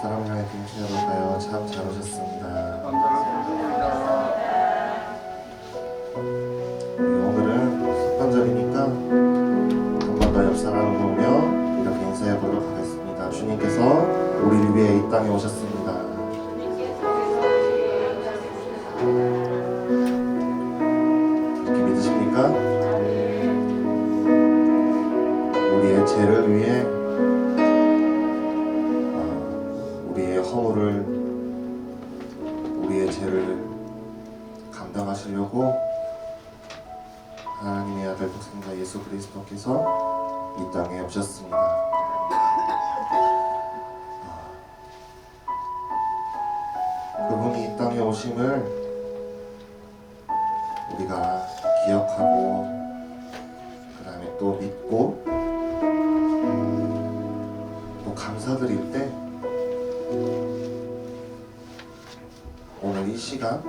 사람을 향해 인사해볼까요? 참 잘 오셨습니다. 오늘은 석탄절이니까 한 번 더 옆 사람을 보며 이렇게 인사해보도록 하겠습니다. 주님께서 우리를 위해 이 땅에 오셨습니다. 그렇게 믿으십니까? 우리의 죄를 위해 우리의 허물을 우리의 죄를 감당하시려고 하나님의 아들 독생자 예수 그리스도께서 이 땅에 오셨습니다. 그분이 이 땅에 오심을 우리가 기억하고 그 다음에 또 믿고 또 감사드릴 때 오늘 이 시간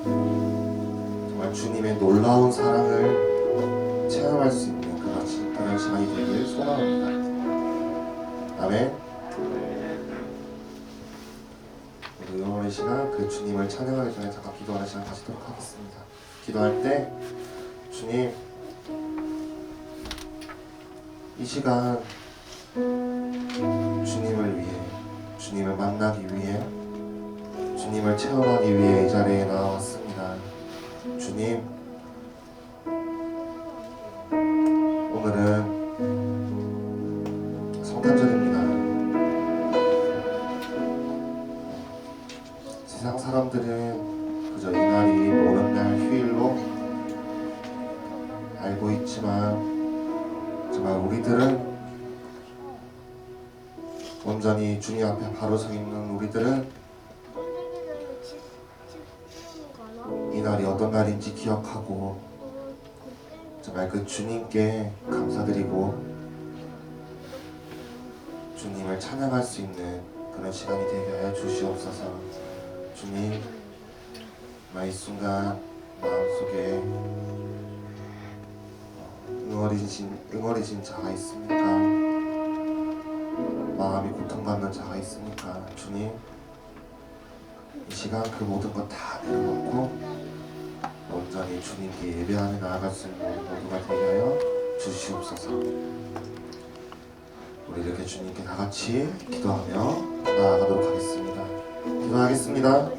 정말 주님의 놀라운 사랑을 체험할 수 있는 그런 시간이 되길 소망합니다. 아멘. 우리 오늘 이 시간 그 주님을 찬양하기 전에 잠깐 기도하는 시간 가지도록 하겠습니다. 기도할 때 주님, 이 시간 주님을 위해, 주님을 만나기 위해, 주님을 체험하기 위해 이 자리에 나왔습니다. 주님, 오늘은 성탄절입니다. 세상 사람들은 그저 이날이 노는 날 휴일로 알고 있지만 정말 우리들은 온전히 주님 앞에 바로 서 있는 우리들은 이날이 어떤 날인지 기억하고 정말 그 주님께 감사드리고 주님을 찬양할 수 있는 그런 시간이 되게 하여 주시옵소서. 주님, 이 순간 마음속에 응어리진 자가 있습니까? 마음이 고통받는 자가 있습니까? 주님, 이 시간 그 모든 것 다 내려놓고 온전히 주님께 예배하며 나아갈 수 있는 모두가 되게 하여 주시옵소서. 우리 이렇게 주님께 다 같이 기도하며 나아가도록 하겠습니다. 기도하겠습니다.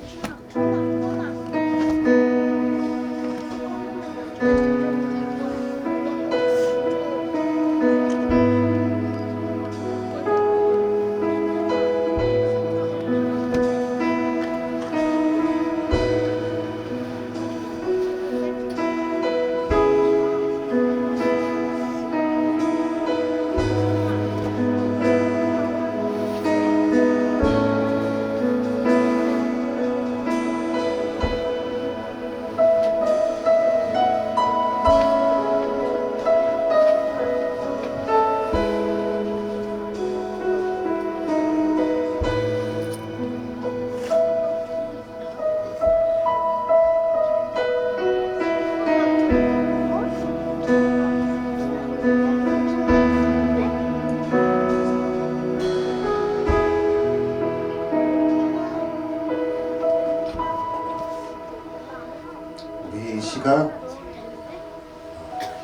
우리 이 시간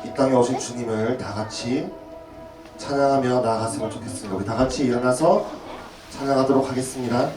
이 땅에 오신 주님을 다 같이 찬양하며 나아갔으면 좋겠습니다. 우리 다 같이 일어나서 찬양하도록 하겠습니다.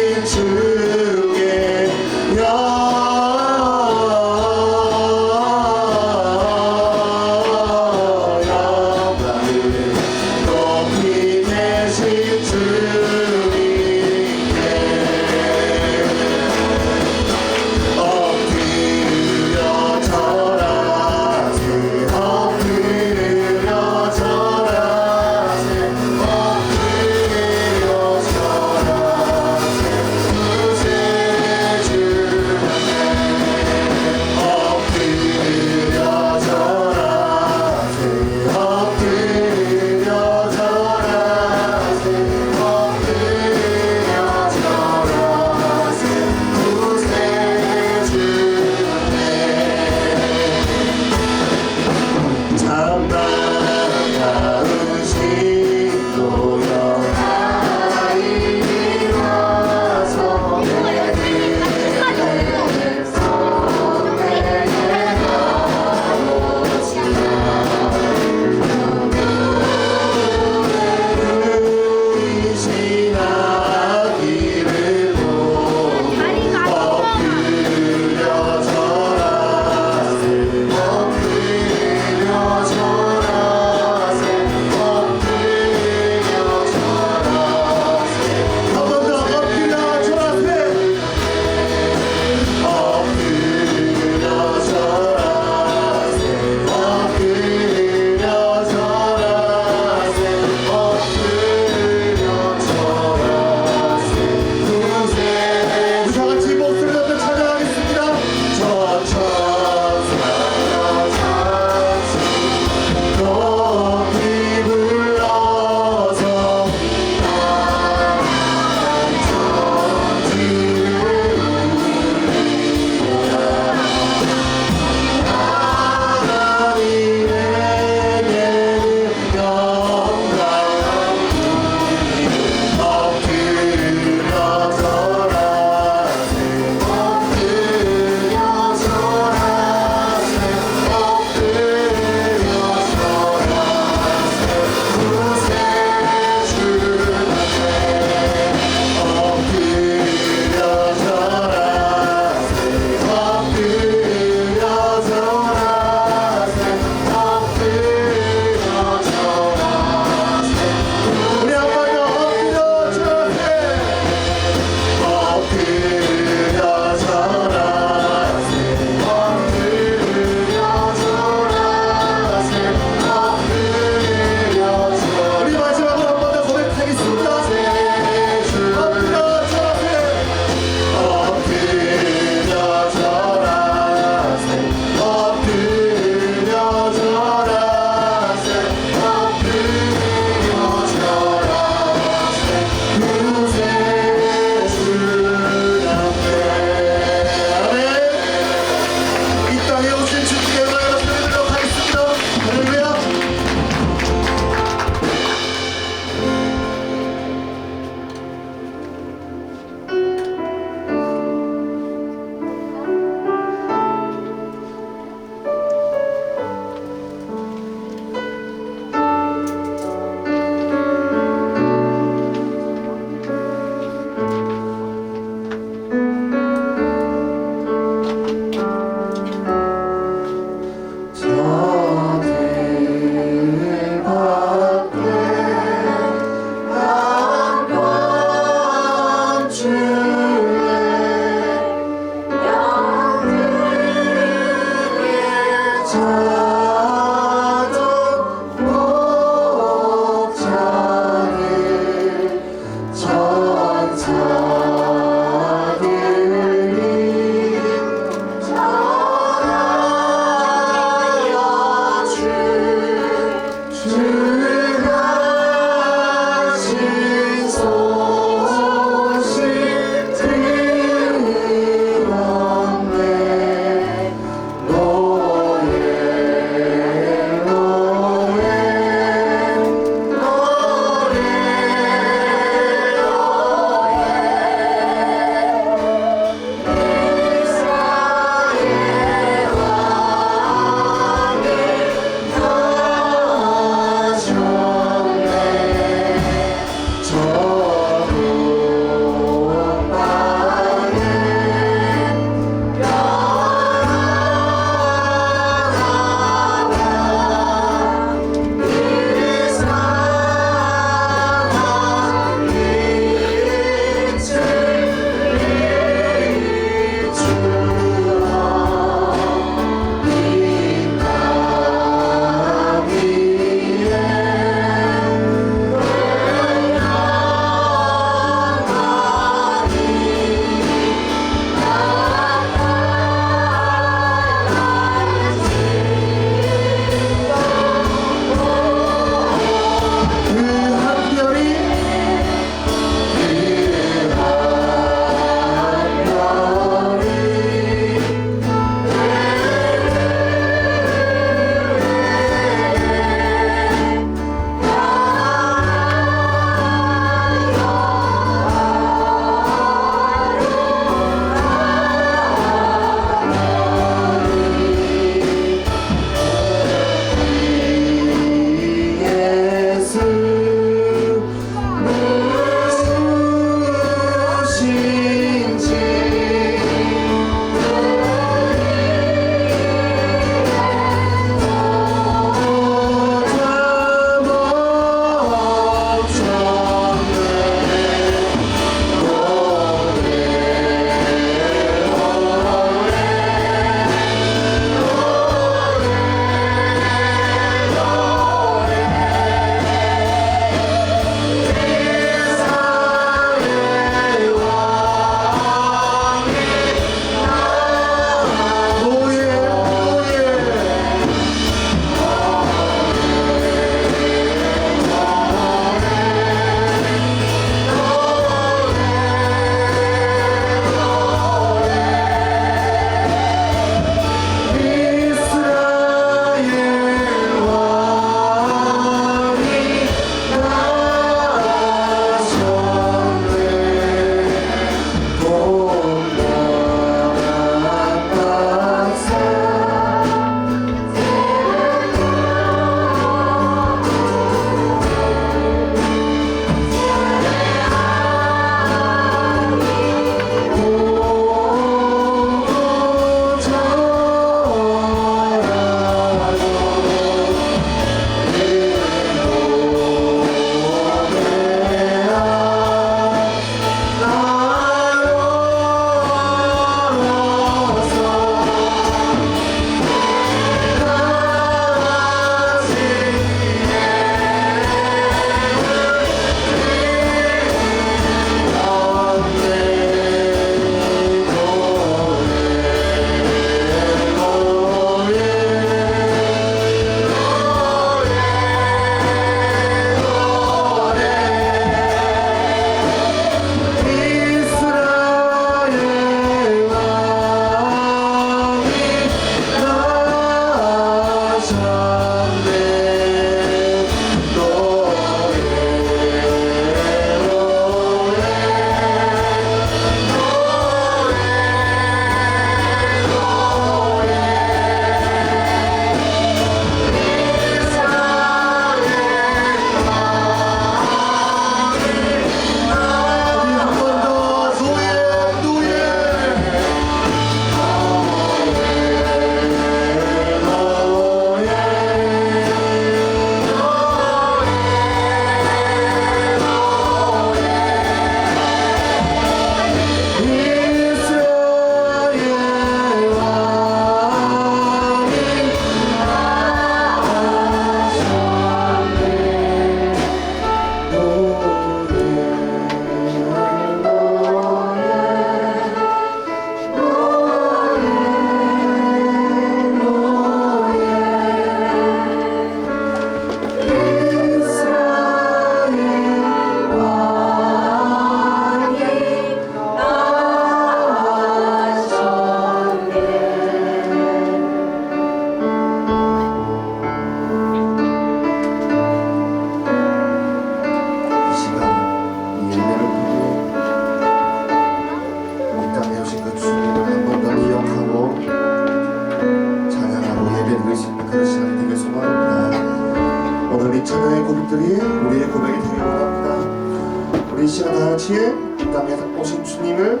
소망합니다. 오늘 이 찬양의 고백들이 우리의 고백이 되길 원합니다. 우리 이 시간 다 같이 이 땅에 오신 주님을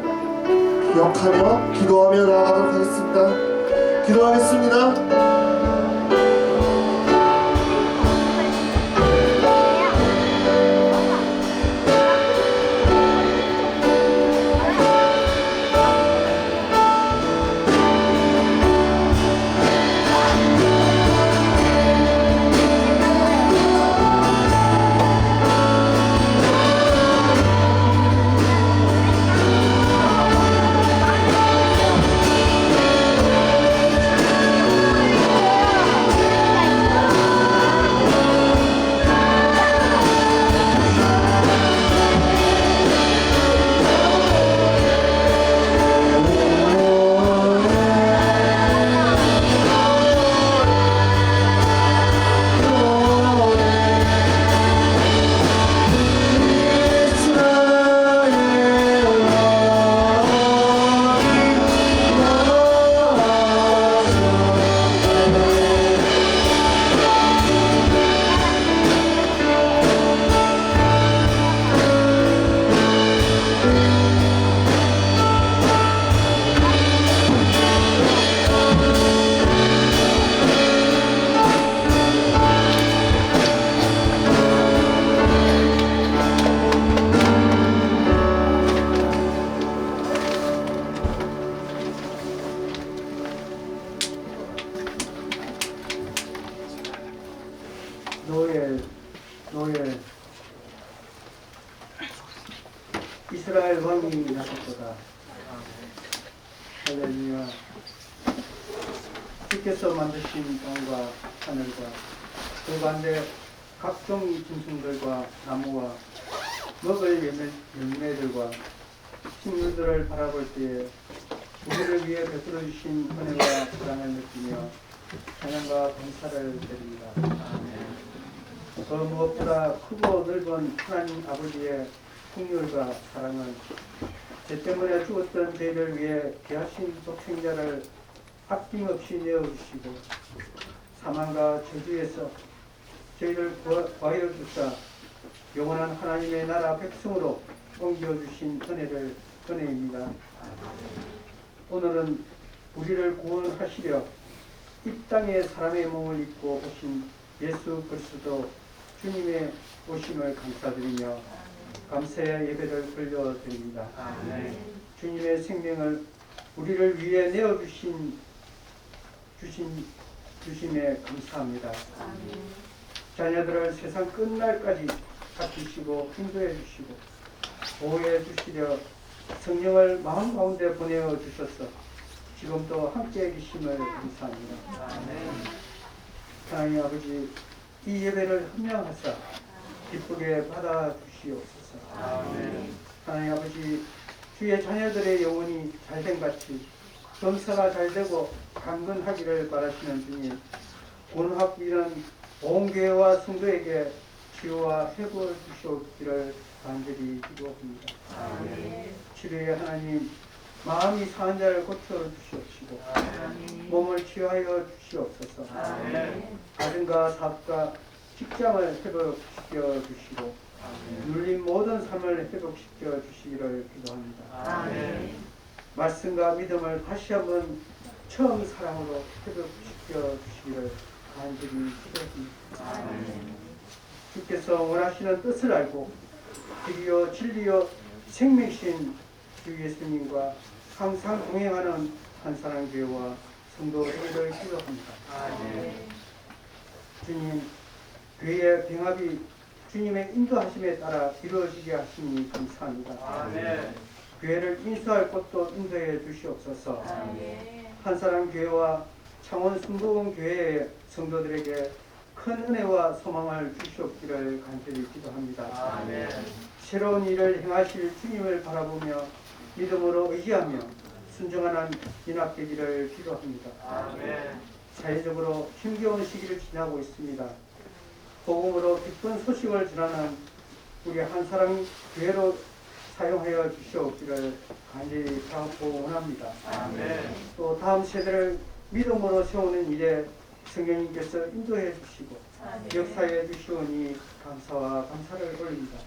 기억하며 기도하며 나아가도록 하겠습니다. 기도하겠습니다. 노엘 이스라엘 왕이 나섰도다. 할렐루야. 주께서 만드신 땅과 하늘과 그 가운데 각종 짐승들과 나무와 먹을 열매들과 식물들을 바라볼 때에 우리를 위해 베풀어 주신 은혜와 사랑을 느끼며 찬양과 감사를 드립니다. 아멘. 그 무엇보다 크고 넓은 하나님 아버지의 긍휼과 사랑은 죄 때문에 죽었던 저희를 위해 귀하신 독생자를 아낌없이 내어주시고 사망과 저주에서 저희를 구하여 주사 영원한 하나님의 나라 백성으로 옮겨주신 은혜입니다. 오늘은 우리를 구원하시려 이 땅에 사람의 몸을 입고 오신 예수 그리스도 주님의 오심을 감사드리며 감사의 예배를 돌려드립니다. 주님의 생명을 우리를 위해 주심에 감사합니다. 자녀들을 세상 끝날까지 아끼시고 인도해 주시고 보호해 주시려 성령을 마음 가운데 보내어 주셔서 지금도 함께 계심을 감사합니다. 하나님 아버지, 이 예배를 헌명하사 기쁘게 받아 주시옵소서. 하나님 아버지, 주의 자녀들의 영혼이 잘된 같이 검사가 잘되고 강건하기를 바라시는 주님, 본합이는 온 교회와 성도에게 치유와 회복을 주시옵기를 간절히 기도합니다. 치료의 하나님, 마음이 상한 자를 고쳐 주시옵시고 몸을 치유하여 주시옵소서. 가정과 사업과 직장을 회복시켜 주시고 눌린 모든 삶을 회복시켜 주시기를 기도합니다. 말씀과 믿음을 다시 한번 처음 사랑으로 회복시켜 주시기를 간절히 기도합니다. 주께서 원하시는 뜻을 알고 길이요 진리요 생명이신 주 예수님과 항상 동행하는 한사랑교회와 성도들을 기도합니다. 주님, 교회의 병합이 주님의 인도하심에 따라 이루어지게 하시니 감사합니다. 교회를 인수할 곳도 인도해 주시옵소서. 한사랑교회와 창원 순복음 교회의 성도들에게 큰 은혜와 소망을 주시옵기를 간절히 기도합니다. 새로운 일을 행하실 주님을 바라보며 믿음으로 의지하며 순종하는 인합되기를 기도합니다. 사회적으로 힘겨운 시기를 지나고 있습니다. 복음으로 기쁜 소식을 전하는 우리 한사랑 교회로 사용하여 주시옵기를 간절히 원합니다. 또 다음 세대를 믿음으로 세우는 일에 성령님께서 인도해 주시고 역사해 주시오니 감사와 감사를 올립니다.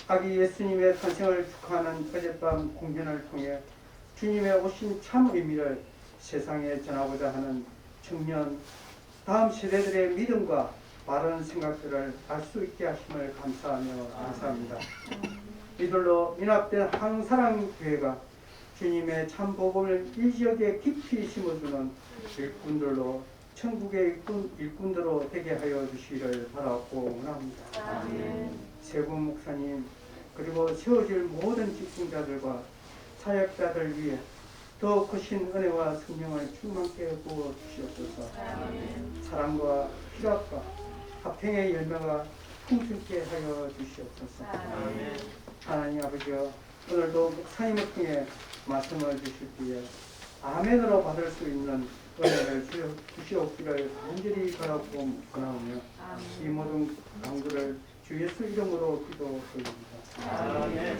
아기 예수님의 탄생을 축하하는 어젯밤 공연을 통해 주님의 오신 참 의미를 세상에 전하고자 하는 청년, 다음 세대들의 믿음과 바른 생각들을 알 수 있게 하심을 감사하며 감사합니다. 이들로 연합된 한사랑교회가 주님의 참 복음을 이 지역에 깊이 심어주는 일꾼들로 천국의 일꾼들로 되게 하여 주시기를 바라고 원합니다. 세분 목사님 그리고 세워질 모든 직분자들과 사역자들 위해 더 크신 은혜와 성령을 충만케 부어 주시옵소서. 사랑과 희락과 합평의 열매가 풍성케 하여 주시옵소서. 하나님 아버지여, 오늘도 목사님을 통해 말씀을 주실 때에 아멘으로 받을 수 있는 은혜를 주시옵기를 간절히 바라고 권하오며 이 모든 강구를 주 예수 이름으로 기도드립니다. 아멘.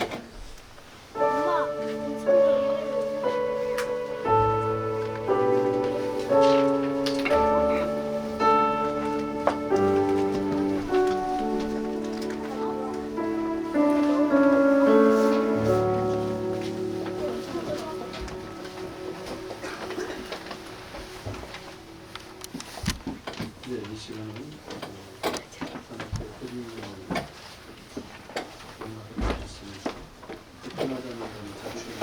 이 시간은 하나님의 드림을 공부하고 있습니다. 끝나자는 자주시는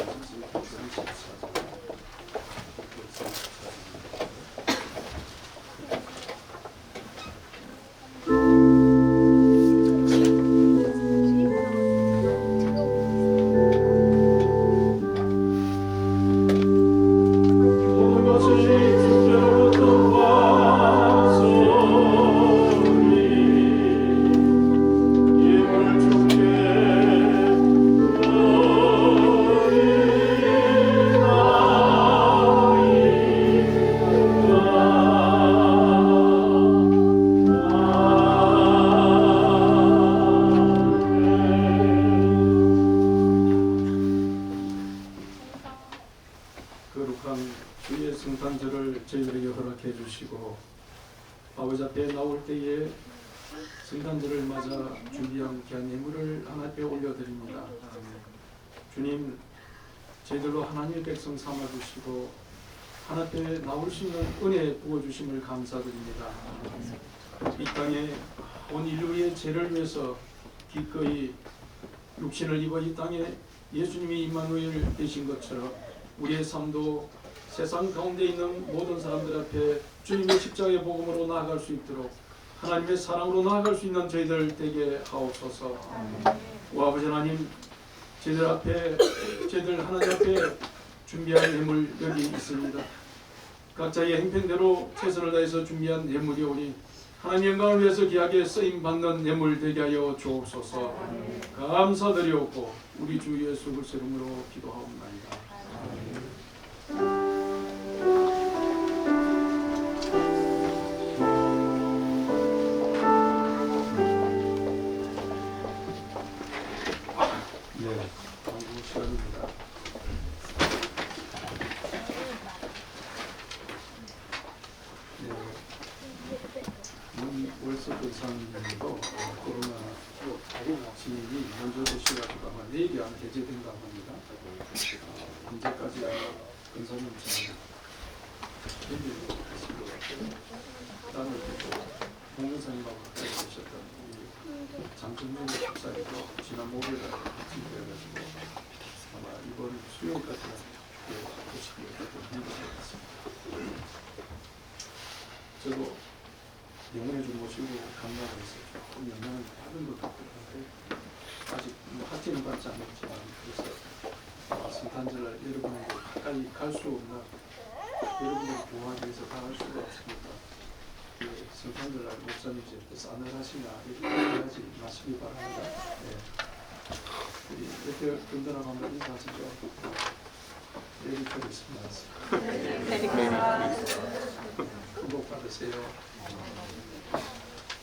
주한 14장 거룩한 주의 성탄절을 저희들에게 허락해 주시고 아버지 앞에 나올 때에 성탄절을 맞아 준비한 귀한 예물을 하나님께 올려드립니다. 주님, 저희들로 하나님의 백성 삼아주시고 하나님께 나올 수 있는 은혜 부어주심을 감사드립니다. 이 땅에 온 인류의 죄를 위해서 기꺼이 육신을 입어 이 땅에 예수님이 임마누엘 되신 것처럼 우리의 삶도 세상 가운데 있는 모든 사람들 앞에 주님의 십자가의 복음으로 나아갈 수 있도록 하나님의 사랑으로 나아갈 수 있는 저희들 되게 하옵소서. 오 아버지 하나님, 저희들 하나님 앞에 준비한 예물 여기 있습니다. 각자의 행편대로 최선을 다해서 준비한 예물이 오니 하나님 영광을 위해서 귀하게 쓰임받는 예물 되게 하여 주옵소서. 감사드리옵고 우리 주 예수 그리스도 이름으로 기도하옵나이다. 네, 광고 시간입니다. 월서 의사님도 코로나 진입이 먼저 되시가지고 아마 내일이 아마 해제된다고 합니다. 현재까지 근사님 잘 준비를 하시고 다음에 또 공연사님하고 가까이 계셨던 우리 장정민 목사님도 지난 목요일에 진입해가지고 아마 이번 수요일까지 보시기에 좀 힘들 것 같습니다. 저도 영혼의 좀 모시고 감사하고 있어요. 조금 영향을 받은 것 같긴 한데 아직 하티는 받지 않았지만 그래서 성탄절을 여러분에게 가까이 갈 수 없나 여러분을 보호하기 위해서 다 할 수가 없으니까 성탄절날 목사님 이제 싸늘하시나 이렇게 하지 마시기 바랍니다. 네. 우리 이렇게 든든하고 한번 인사하시죠. 메리 크리스마스. 큰 복 받으세요.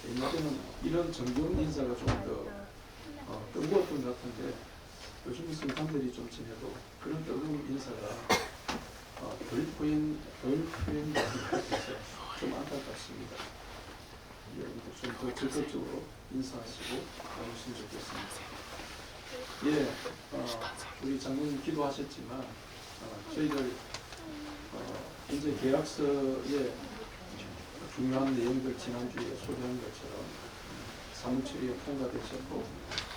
옛날에는 이런 정겨운 인사가 좀 더 뜨거웠던 것 같은데 요즘 성탄절이 좀 지내도 그런 뜨거운 인사가 덜 표현되는 것 같아서 좀 안타깝습니다. 여러분들 좀 더 적극적으로 인사하시고 나오시면 좋겠습니다. 예, 우리 장로님 기도하셨지만 저희들 현재 계약서에 중요한 내용들 지난주에 소개한 것처럼 사무처리에 통과되셨고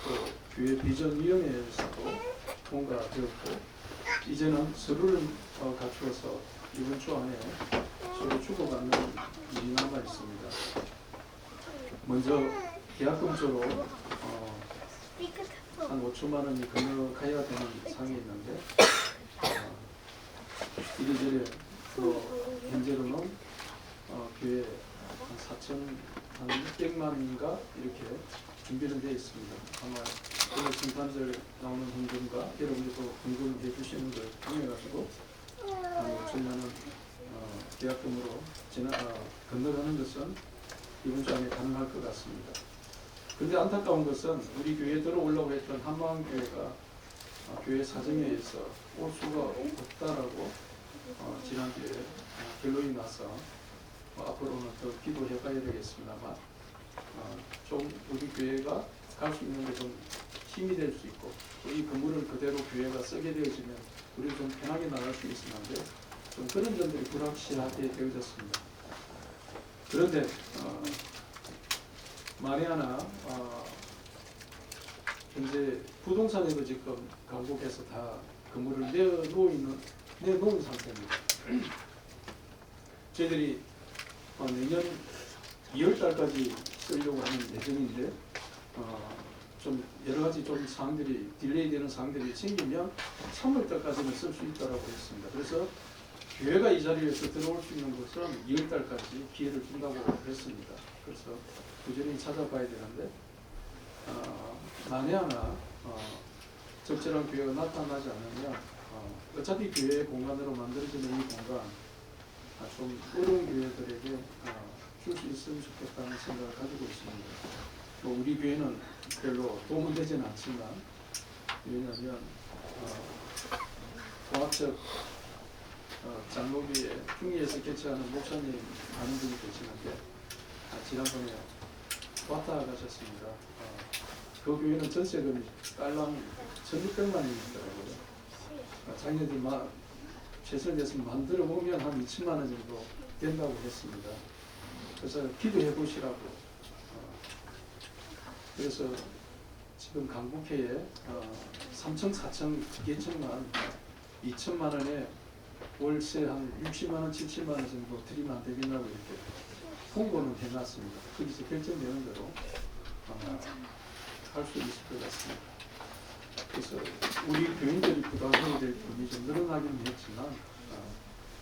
또 교회 비전위원회에서도 통과되었고 이제는 서류를 갖추어서 이번 주 안에 서로 주고받는 일이 남아 있습니다. 먼저 계약금조로 한 5천만 원이 건너가야 되는 상이 있는데 이리저리 현재로는 교회 한 4,600만 원인가 이렇게 준비는 되어 있습니다. 아마 오늘 심판들 나오는 헌금과 여러분들도 헌금해 주시는 걸 통해 가지고 한 5천만 원 계약금으로 건너가는 것은 이번 주 안에 가능할 것 같습니다. 그런데 안타까운 것은 우리 교회에 들어오려고 했던 한마음교회가 교회 사정에 의해서 올 수가 없다라고 지난주에 결론이 나서 앞으로는 더 기도해 봐야 되겠습니다만 좀 우리 교회가 갈 수 있는 게 좀 힘이 될 수 있고 이 건물을 그대로 교회가 쓰게 되어지면 우리는 좀 편하게 나갈 수 있었는데 좀 그런 점들이 불확실하게 되어졌습니다. 그런데 만에 하나 현재 부동산에도 지금 강북에서 다 건물을 내놓은 상태입니다. 저희들이 내년 2월달까지 쓰려고 하는 예정인데 좀 여러 가지 좀 사항들이 딜레이되는 사항들이 생기면 3월달까지는 쓸 수 있다고 했습니다. 그래서 교회가 이 자리에서 들어올 수 있는 것은 2월달까지 기회를 준다고 했습니다. 그래서 부지런히 찾아봐야 되는데 만에 하나 적절한 교회가 나타나지 않으면 어차피 교회의 공간으로 만들어지는 이 공간 좀 어려운 교회들에게 줄 수 있으면 좋겠다는 생각을 가지고 있습니다. 뭐 우리 교회는 별로 도움은 되지는 않지만 왜냐하면 종합적 장로교회 중위에서 개최하는 목사님 많은 분이 계시는데 지난번에 왔다 가셨습니다. 그 교회는 전세금이 달랑 1,600만 원이더라고요. 자기네들이 최선을 내서 만들어 보면 한 2천만 원 정도 된다고 했습니다. 그래서 기도해 보시라고. 그래서 지금 강북회에 3층, 4층 개층만 2천만 원에 월세 한 60만 원, 70만 원 정도 드리면 안 되겠냐고 이렇게 홍보는 해놨습니다. 거기서 결정되는 대로 할 수 있을 것 같습니다. 그래서 우리 교인들이 부담해야 될 돈이 좀 늘어나긴 했지만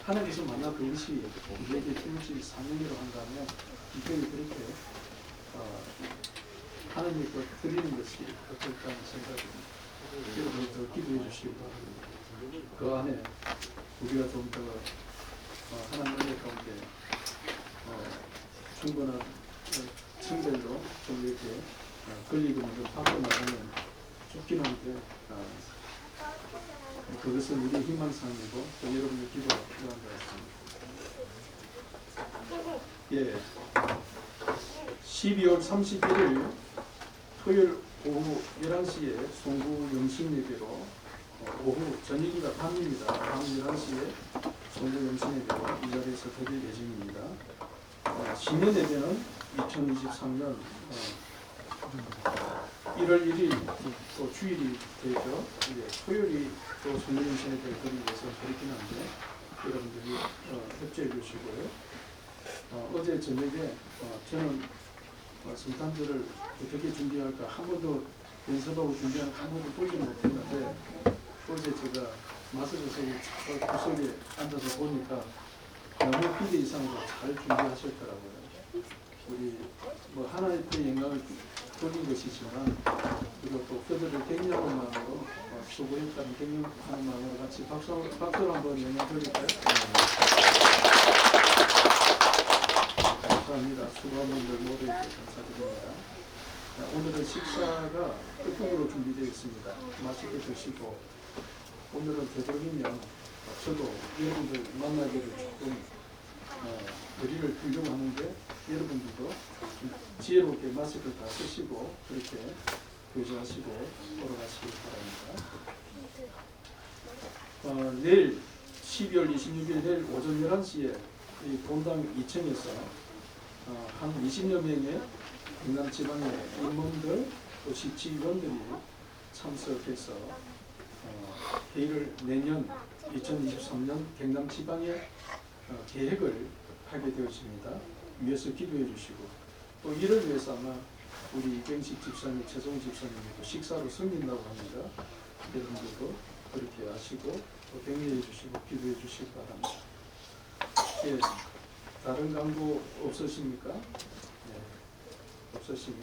하나님께서 만약 그것이 우리에게 필요시 사명으로 한다면 이게 그렇게 하나님께 드리는 것이 어떨까 하는 생각입니다. 여러분 더 기도해 주시고 그 안에 우리가 좀 더 하나님 은혜 가운데 충분한 층별로 좀 이렇게 권리금을 좀 받고 나가면 좋긴 한데 그것은 우리의 희망사항이고 또 여러분의 기도가 필요한 것 같습니다. 예, 12월 31일 토요일 오후 11시에 송구 영신예배로 오후 저녁이가 밤입니다. 밤 11시에 송구 영신예배로 이 자리에서 드릴 예정입니다. 신년 예배는 2023년 1월 1일 또 주일이 되죠. 토요일이 또 송구 영신예배를 드리기 위해서 그렇긴 한데 여러분들이 협조해 주시고요. 어제 저녁에 저는 성탄절을 어떻게 준비할까 한 번도 연습하고 준비한 한 번도 보지 못했는데 어제 제가 마스크에서 구석에 앉아서 보니까 너무 기대 이상으로 잘 준비하셨더라고요. 우리 뭐 하나님의 영광을 돌린 것이지만 그리고 또 그들을 격려하는 마음으로 수고했다는 격려하는 마음으로 같이 박수를 한번 영광 드릴까요? 감사합니다. 수고한 분들 모두에게 감사드립니다. 오늘은 식사가 끝곡으로 준비되어 있습니다. 맛있게 드시고 오늘은 되도록이면 저도 여러분들 만나기를 조금 거리를 두려고 하는데 여러분들도 좀 지혜롭게 마스크를 다 쓰시고 그렇게 교제하시고 걸어가시기 바랍니다. 내일 12월 26일 내일 오전 11시에 이 본당 2층에서 한 20여 명의 경남 지방의 임원들 또 시치위원들이 참석해서 회의를 내년 2023년 경남 지방의 계획을 하게 되었습니다. 위에서 기도해 주시고 또 이를 위해서 아마 우리 이경식 집사님, 최종 집사님도 식사로 섬긴다고 합니다. 여러분들도 그렇게 하시고 또 격려해 주시고 기도해 주시기 바랍니다. 예, 다른 강구 없으십니까? 네, 없으시면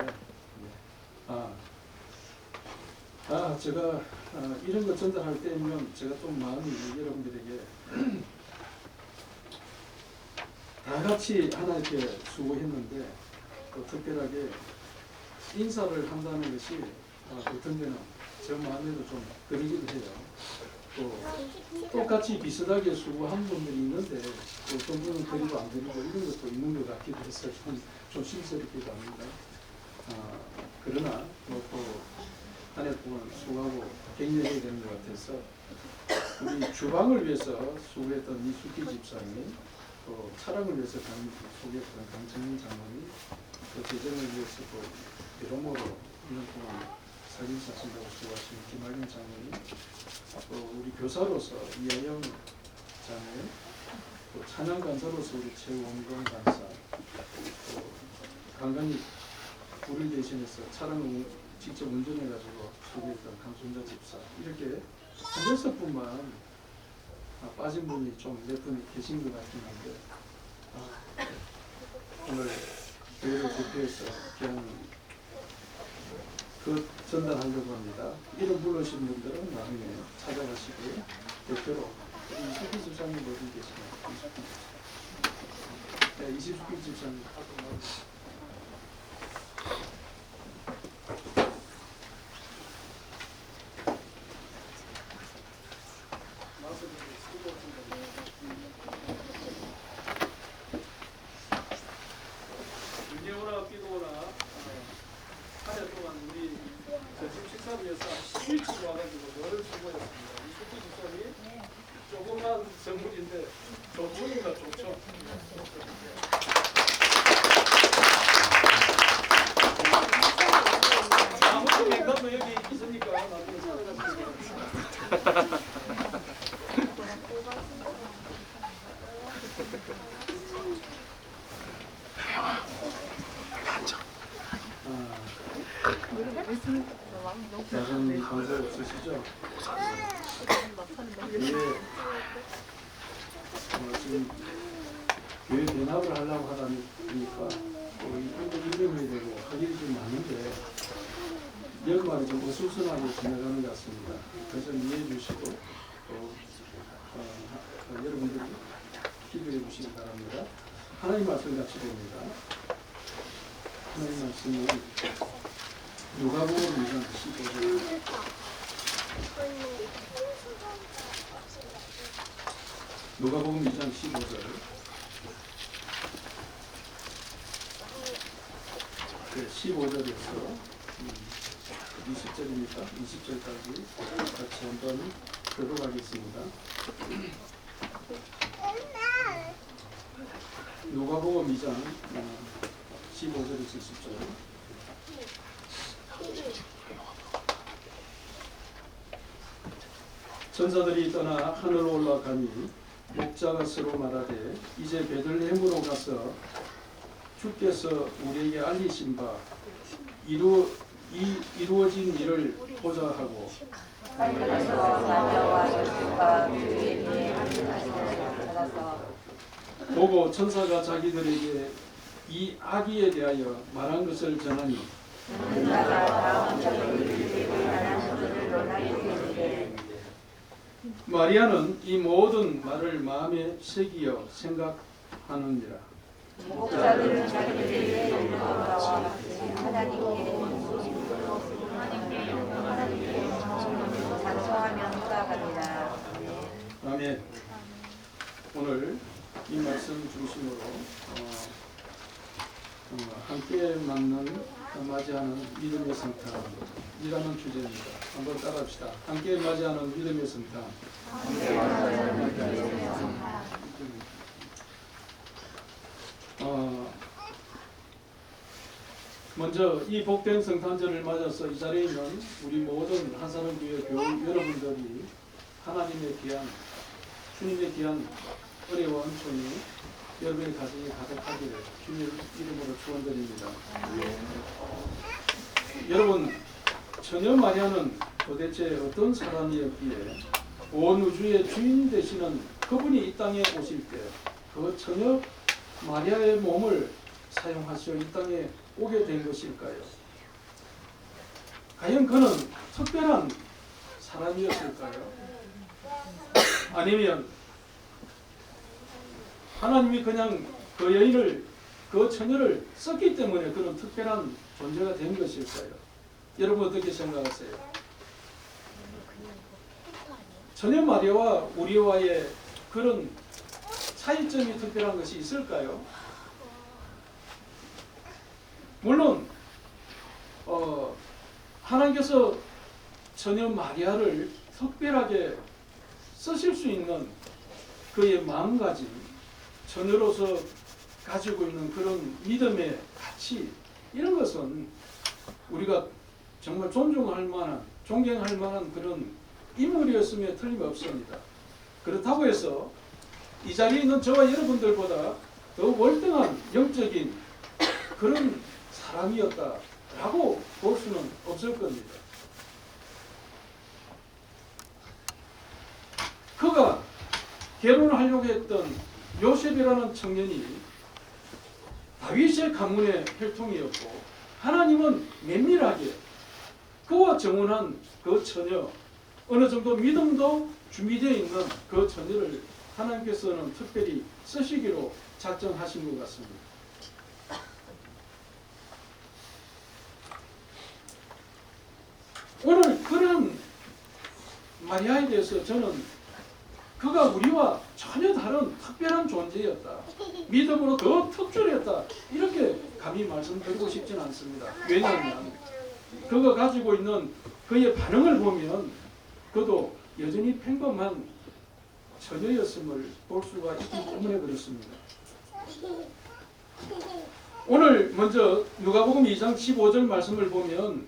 제가 이런 거 전달할 때면 제가 좀 마음이 여러분들에게 다 같이 하나님께 수고했는데 또 특별하게 인사를 한다는 것이 어떤 데는 제 마음에도 좀 그러기도 해요. 또 똑같이 비슷하게 수고한 분들이 있는데 또 어떤 분은 드리고 안 드리고 이런 것도 있는 것 같기도 해서 좀 실수롭기도 합니다. 그러나 또 한 해 동안 수고하고 격려해야 되는 것 같아서 우리 주방을 위해서 수고했던 이수기 집사님, 또 차량을 위해서 수고했던 강정민 장로님, 또 재정을 위해서 또 여러모로 1년 동안 사진 사신다고 수고하신 김학인 장로님, 또 우리 교사로서 이하영 장로님, 또 찬양 간사로서 우리 최원건 간사, 또 간간히 우리 대신해서 차량을 직접 운전해가지고 수고했던 강순자 집사, 이렇게 한 6분만 빠진 분이 좀 몇 분 계신 것 같긴 한데 오늘 교회를 대표해서 그냥 그 전달하려고 합니다. 이름 부르신 분들은 나중에 찾아가시고요. 대표로 이수기 집사님 어디 계시나요? 네, 이수기 집사님. 은혜오나 기도오나 한 해 동안 우리 점심 식사를 위해서 10일씩 와가지고 늘 수고했습니다. 이 수기 집사님 조금만 선물인데 좋으니까 좋죠. 아무튼 맹감도 여기 있으니까 나중에 찾아가시고. 다른 관사 없으시죠? 지금 교회 대납을 하려고 하다 보니까 이분도 유명해야 되고 할 일이 좀 많은데 연말이 좀 어수선하게 지나가는 것 같습니다. 그래서 이해해 주시고 또 여러분들이 기도해 주시기 바랍니다. 하나님 말씀 같이 봅니다. 하나님 말씀은 누가복음 2장 15절. 누가복음 2장 15절. 15절에서 20절입니까? 20절까지 같이 한번 들어가겠습니다. 누가복음 2장 15절에서 20절. 천사들이 떠나 하늘로 올라가니 목자가 서로 말하되 이제 베들레헴으로 가서 주께서 우리에게 알리신 바 이루어진 일을 보자 하고 보고 천사가 자기들에게 이 아기에 대하여 말한 것을 전하니 마리아는 이 모든 말을 마음에 새기어 생각하느니라. 목자들은 자기들의 영광과 하나님께 찬송하며 돌아가니라. 아멘. 오늘 이 말씀 중심 함께 맞이하는 믿음의 성탄이라는 주제입니다. 한번 따라합시다. 함께 맞이하는 믿음의 성탄. 먼저 이 복된 성탄절을 맞아서 이 자리에 있는 우리 모든 한사람교회 교우 여러분들이 하나님의 귀한, 주님의 귀한 은혜와 은총이 여러분의 가정에 가득하기를 주님 이름으로 축원드립니다. 여러분, 처녀 마리아는 도대체 어떤 사람이었기에 온 우주의 주인 되시는 그분이 이 땅에 오실 때 그 처녀 마리아의 몸을 사용하시어 이 땅에 오게 된 것일까요? 과연 그는 특별한 사람이었을까요? 아니면 하나님이 그냥 그 여인을, 그 처녀를 썼기 때문에 그런 특별한 존재가 된 것일까요? 여러분 어떻게 생각하세요? 처녀 마리아와 우리와의 그런 차이점이 특별한 것이 있을까요? 물론 하나님께서 처녀 마리아를 특별하게 쓰실 수 있는 그의 마음가짐, 처녀로서 가지고 있는 그런 믿음의 가치, 이런 것은 우리가 정말 존중할 만한, 존경할 만한 그런 인물이었음에 틀림없습니다. 그렇다고 해서 이 자리에 있는 저와 여러분들보다 더 월등한 영적인 그런 사람이었다라고 볼 수는 없을 겁니다. 그가 결혼하려고 했던 요셉이라는 청년이 다윗의 가문의 혈통이었고, 하나님은 면밀하게 그와 정혼한 그 처녀, 어느 정도 믿음도 준비되어 있는 그 처녀를 하나님께서는 특별히 쓰시기로 작정하신 것 같습니다. 오늘 그런 마리아에 대해서 저는 그가 우리와 전혀 다른 특별한 존재였다, 믿음으로 더 특출했다, 이렇게 감히 말씀드리고 싶지는 않습니다. 왜냐하면 그가 가지고 있는 그의 반응을 보면 그도 여전히 평범한 처녀였음을 볼 수가 있기 때문에 그렇습니다. 오늘 먼저 누가복음 2장 15절 말씀을 보면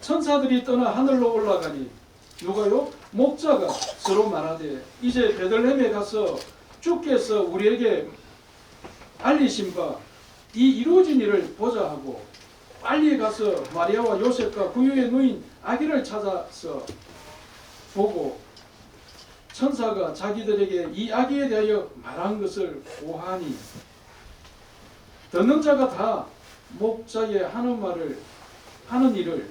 천사들이 떠나 하늘로 올라가니 누가요? 목자가 서로 말하되 이제 베들레헴에 가서 주께서 우리에게 알리신 바 이 이루어진 일을 보자 하고 빨리 가서 마리아와 요셉과 그 위에 누인 아기를 찾아서 보고 천사가 자기들에게 이 아기에 대하여 말한 것을 고하니 듣는 자가 다 목자의 하는 말을, 하는 일을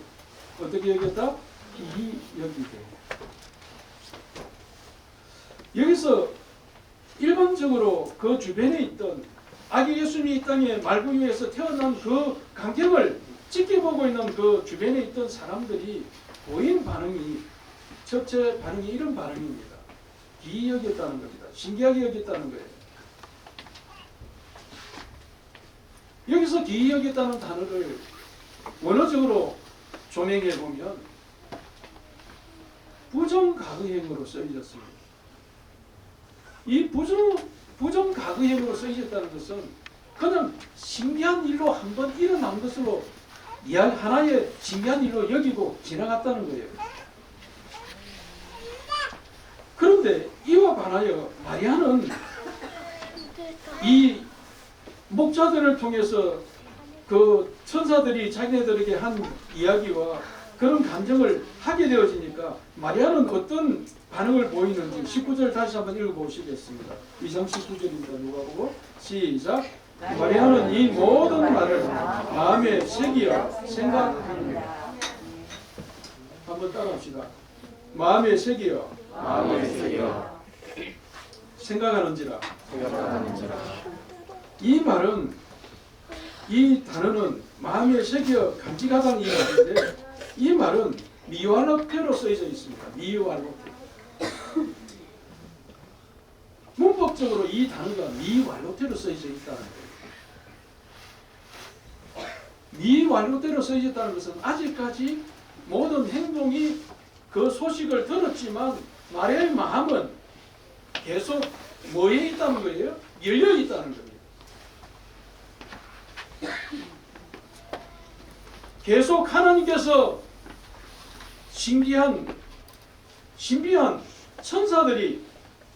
어떻게 여겼다? 기이 여기게. 여기서 일반적으로 그 주변에 있던 아기 예수님이 이 땅에 말구 위에서 태어난 그 광경을 지켜보고 있는 그 주변에 있던 사람들이 보인 반응이, 첫째 반응이 이런 반응입니다. 기이 여겼다는 겁니다. 신기하게 여겼다는 거예요. 여기서 기이 여겼다는 단어를 원어적으로 조명해 보면 부정가의행으로 쓰여졌습니다. 이 부정가의행으로 쓰여졌다는 것은 그냥 신기한 일로 한번 일어난 것으로 하나의 신기한 일로 여기고 지나갔다는 거예요. 그런데 이와 반하여 마리아는 이 목자들을 통해서 그 천사들이 자기네들에게 한 이야기와 그런 감정을 하게 되어지니까 마리아는 어떤 반응을 보이는지 19절 다시 한번 읽어보시겠습니다. 2장 19절입니다. 누가 보고 시작. 마리아는 이 모든 말을 마음에 새기어 생각합니다. 한번 따라합시다. 마음에 새기어 생각하는지라. 이 말은, 이 단어는 마음에 새겨 간직하다는 이 말인데, 이 말은 미완어태로 쓰여져 있습니다. 미완어태. 문법적으로 이 단어가 미완어태로 쓰여져 있다는 거예요. 미완료대로 쓰여졌다는 것은 아직까지 모든 행동이 그 소식을 들었지만 마리아의 마음은 계속 뭐에 있다는 거예요? 열려 있다는 겁니다. 계속 하나님께서 신비한 천사들이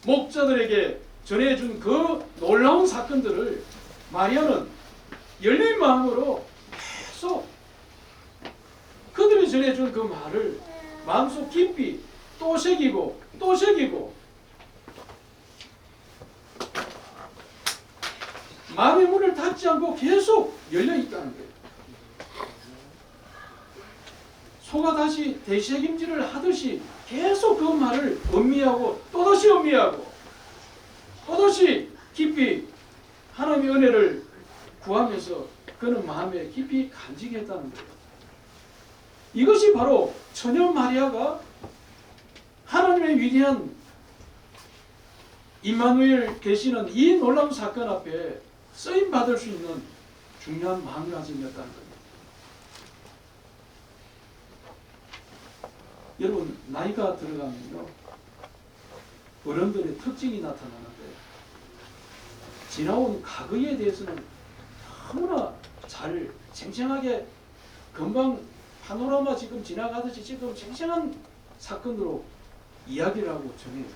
목자들에게 전해준 그 놀라운 사건들을 마리아는 열린 마음으로 계속 그들이 전해준 그 말을 마음속 깊이 또 새기고 또 새기고 마음의 문을 닫지 않고 계속 열려 있다는 거예요. 소가 다시 되새김질을 하듯이 계속 그 말을 음미하고 또다시 음미하고 또다시 깊이 하나님의 은혜를 구하면서 그는 마음에 깊이 간직했다는 거예요. 이것이 바로 처녀 마리아가 하나님의 위대한 임마누엘 계시는 이 놀라운 사건 앞에 쓰임 받을 수 있는 중요한 마음가짐이었다는 겁니다. 여러분, 나이가 들어가면요 어른들의 특징이 나타나는데 지나온 과거에 대해서는 너무나 잘 생생하게 금방 파노라마 지금 지나가듯이 지금 생생한 사건으로 이야기를 하고 전해요.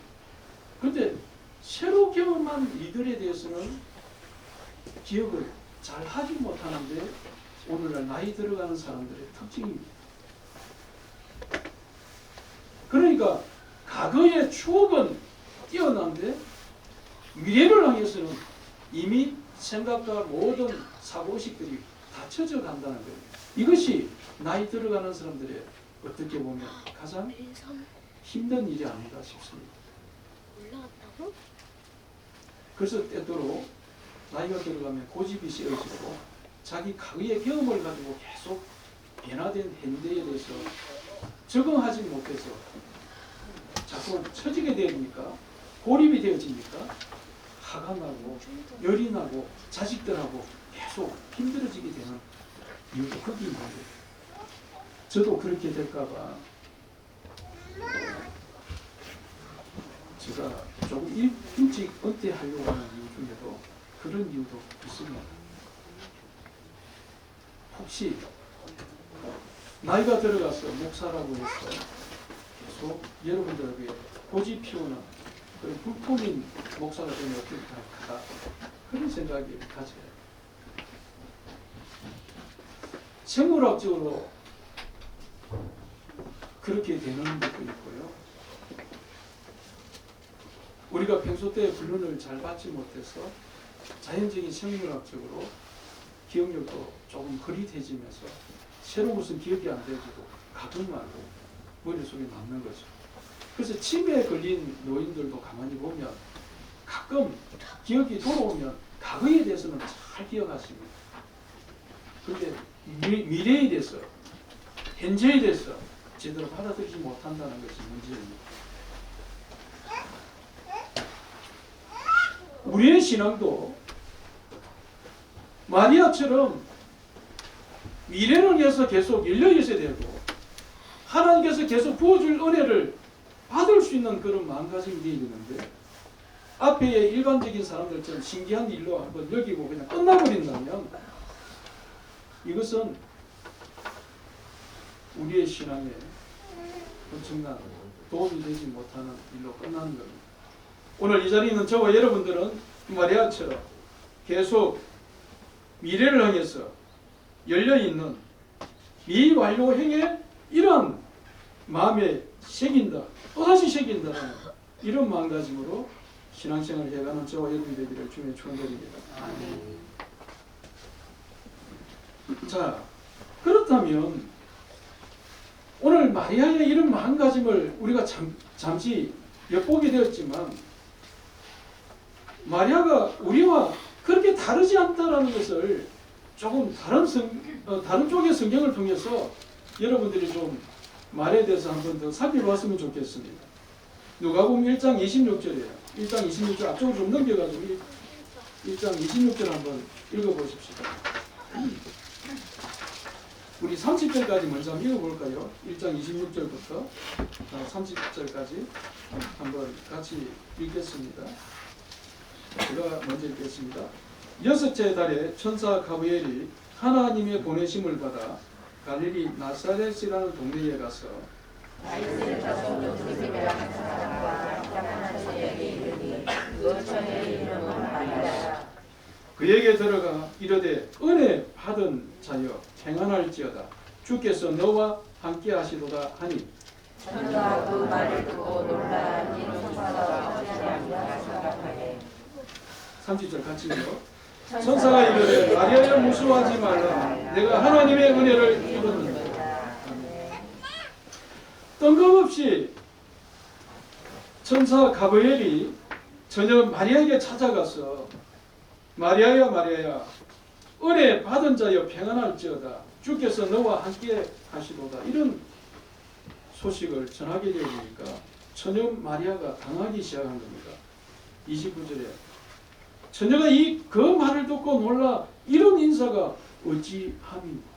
그런데 새로 경험한 이들에 대해서는 기억을 잘 하지 못하는데 오늘날 나이 들어가는 사람들의 특징입니다. 그러니까 과거의 추억은 뛰어난데 미래를 향해서는 이미 생각과 모든 사고의식들이 닫혀져 간다는 거예요. 이것이 나이 들어가는 사람들의 어떻게 보면 가장 힘든 일이 아닌가 싶습니다. 그래서 때때로 나이가 들어가면 고집이 세워지고 자기 과거의 경험을 가지고 계속 변화된 현대에 대해서 적응하지 못해서 자꾸 처지게 되니까 고립이 되어지니까 화가 나고 열이 나고 자식들하고 계속 힘들어지게 되는 이유도 거기 있는 거예요. 저도 그렇게 될까봐 제가 조금 일찍 은퇴하려고 하는 이유 중에도 그런 이유도 있습니다. 혹시 나이가 들어가서 목사라고 해서 계속 여러분들에게 고집 피우는 그런 불법인 목사가 되면 어떨까 그런 생각이 가져요. 생물학적으로 그렇게 되는 것도 있고요. 우리가 평소 때 훈련을 잘 받지 못해서 자연적인 생물학적으로 기억력도 조금 흐릿해지면서 새로 무슨 기억이 안 되지도 가끔 말고 머릿속에 남는 거죠. 그래서 치매에 걸린 노인들도 가만히 보면 가끔 기억이 돌아오면 과거에 대해서는 잘 기억하십니다. 그런데 미래에 대해서 현재에 대해서 제대로 받아들이지 못한다는 것이 문제입니다. 우리의 신앙도 마리아처럼 미래를 위해서 계속 열려 있어야 되고 하나님께서 계속 부어줄 은혜를 받을 수 있는 그런 마음가짐이 되어야 되는데 앞에 일반적인 사람들처럼 신기한 일로 한번 여기고 그냥 끝나버린다면 이것은 우리의 신앙에 엄청난 도움이 되지 못하는 일로 끝나는 겁니다. 오늘 이 자리에 있는 저와 여러분들은 마리아처럼 계속 미래를 향해서 열려있는 미완료형의 이런 마음에 새긴다, 또다시 새긴다는 이런 마음가짐으로 신앙생활을 해가는 저와 여러분이 되기를 주님의 축원드립니다. 자, 그렇다면 오늘 마리아의 이런 마음가짐을 우리가 잠시 엿보게 되었지만 마리아가 우리와 그렇게 다르지 않다라는 것을 조금 다른 쪽의 성경을 통해서 여러분들이 좀 말에 대해서 한 번 더 살펴봤으면 좋겠습니다. 누가복음 1장 26절이에요. 1장 26절 앞쪽으로 좀 넘겨가지고 1장 26절 한번 읽어보십시오. 우리 30절까지 먼저 한번 읽어볼까요? 1장 26절부터 30절까지 한번 같이 읽겠습니다. 제가 먼저 읽겠습니다. 여섯째 달에 천사 가브리엘이 하나님의 보내심을 받아 갈릴리 나사렛이라는 동네에 가서 다윗의 자손 요셉이라 한 사람과 장만한 처녀에게 이르니 그 처녀의 이름은 마리아라. 그에게 들어가 이르되 은혜 받은 자여 평안할지어다 주께서 너와 함께 하시도다 하니 처녀가 그 말을 듣고 놀라 이는 천사가 어찌 아니라 생각하되 30절 같이 읽어. 천사가 이르되 마리아여 무서워하지 말라 내가 하나님의 은혜를 입었느니라. 뜬금없이 천사 가브리엘이 처녀 마리아에게 찾아가서 마리아야 마리아야 은혜 받은 자여 평안할지어다 주께서 너와 함께 하시도다 이런 소식을 전하게 되니까 처녀 마리아가 당하기 시작한 겁니다. 29절에 처녀가 그 말을 듣고 놀라 이런 인사가 어찌함인가.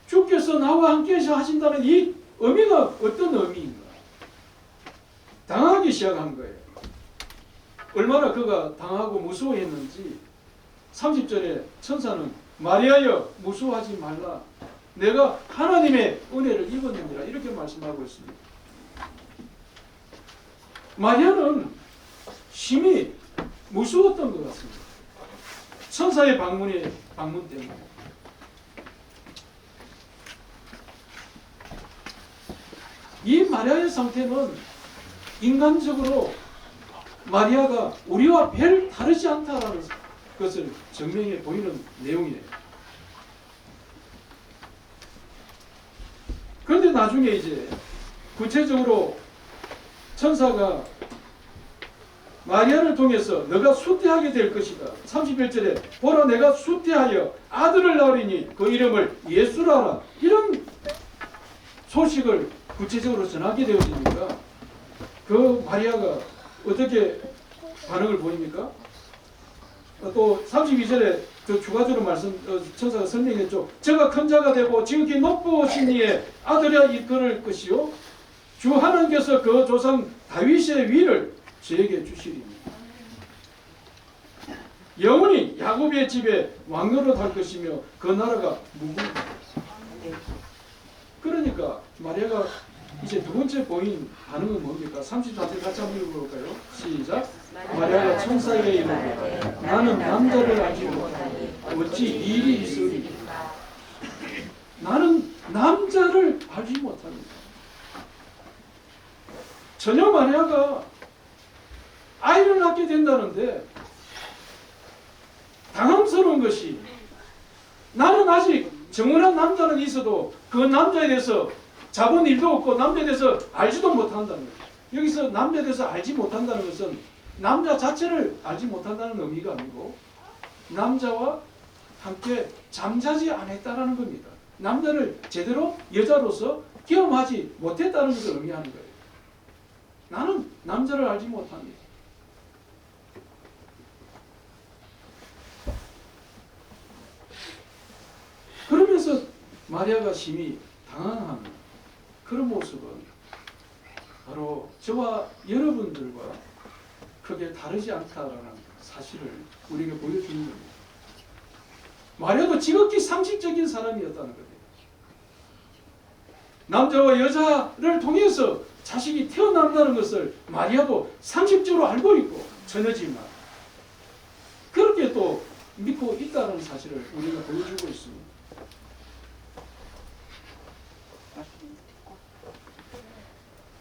주께서 나와 함께 하신다는 이 의미가 어떤 의미인가. 당하기 시작한 거예요. 얼마나 그가 당하고 무서워했는지 30절에 천사는 마리아여 무서워하지 말라 내가 하나님의 은혜를 입었느니라 이렇게 말씀하고 있습니다. 마리아는 심히 무서웠던 것 같습니다. 천사의 방문 때문에. 이 마리아의 상태는 인간적으로 마리아가 우리와 별 다르지 않다라는 것을 증명해 보이는 내용이에요. 그런데 나중에 이제 구체적으로 천사가 마리아를 통해서 너가 수태하게 될 것이다. 31절에 보라 내가 수태하여 아들을 낳으리니 그 이름을 예수라라. 이런 소식을 구체적으로 전하게 되어지니까 그 마리아가 어떻게 반응을 보입니까? 또 32절에 그 추가적으로 천사가 설명했죠. 저가 큰 자가 되고 지극히 높으신 이의 아들이야 이끌을 것이요 주 하나님께서 그 조상 다윗의 위를 저에게 주시리니 영원히 야곱의 집에 왕노릇 할 것이며 그 나라가 무궁하다. 그러니까 마리아가 이제 두 번째 보인 반응은 뭡니까? 34절 같이 한번 읽어볼까요? 시작. 마리아가 천사에게 이르되 나는 남자를 알지 못하니 어찌 이 일이 있으리. 나는 남자를 알지 못합니다. 처녀 마리아가 아이를 낳게 된다는데 당황스러운 것이 나는 아직 정원한 남자는 있어도 그 남자에 대해서 잡은 일도 없고 남자에 대해서 알지도 못한다는 거예요. 여기서 남자에 대해서 알지 못한다는 것은 남자 자체를 알지 못한다는 의미가 아니고 남자와 함께 잠자지 않았다는 겁니다. 남자를 제대로 여자로서 경험하지 못했다는 것을 의미하는 거예요. 나는 남자를 알지 못합니다. 그러면서 마리아가 심히 당황한 그런 모습은 바로 저와 여러분들과 크게 다르지 않다라는 사실을 우리에게 보여주는 겁니다. 마리아도 지극히 상식적인 사람이었다는 거예요. 남자와 여자를 통해서 자식이 태어난다는 것을 마리아도 상식적으로 알고 있고 처녀지만 그렇게 또 믿고 있다는 사실을 우리가 보여주고 있습니다.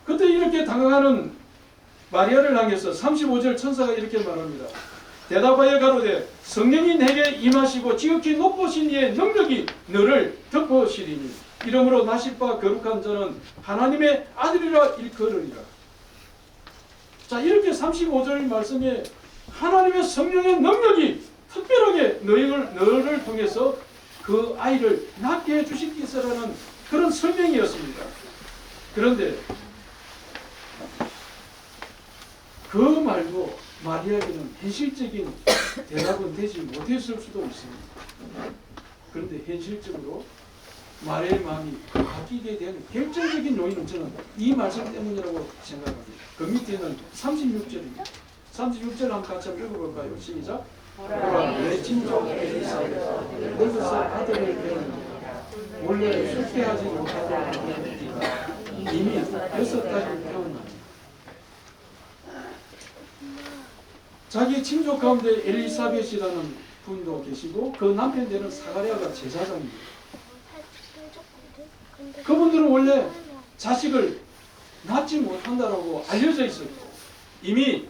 그때 이렇게 당황하는 마리아를 향해서 35절 천사가 이렇게 말합니다. 대답하여 가로되 성령이 내게 임하시고 지극히 높으신 이의 능력이 너를 덮으시리니 이러므로 나실 바 거룩한 자는 하나님의 아들이라 일컬으리라. 자, 이렇게 35절 말씀에 하나님의 성령의 능력이 특별하게 너를 통해서 그 아이를 낳게 해주실 것이라는 그런 설명이었습니다. 그런데 그 말도 마리아에게는 현실적인 대답은 되지 못했을 수도 있습니다. 그런데 현실적으로 마리아의 마음이 바뀌게 된 결정적인 요인은 저는 이 말씀 때문이라고 생각합니다. 그 밑에는 36절입니다. 36절 한번 같이 한번 읽어볼까요? 시작. 보라, 내 친족 엘리사벳 늙어서 아들을 배우느니라. 원래 숙제하지 못하던 그가 이미 6달을 태웠나니. 자기 친족 가운데 엘리사벳이라는 분도 계시고 그 남편 되는 사가랴가 제사장입니다. 그분들은 원래 자식을 낳지 못한다라고 알려져 있었고 이미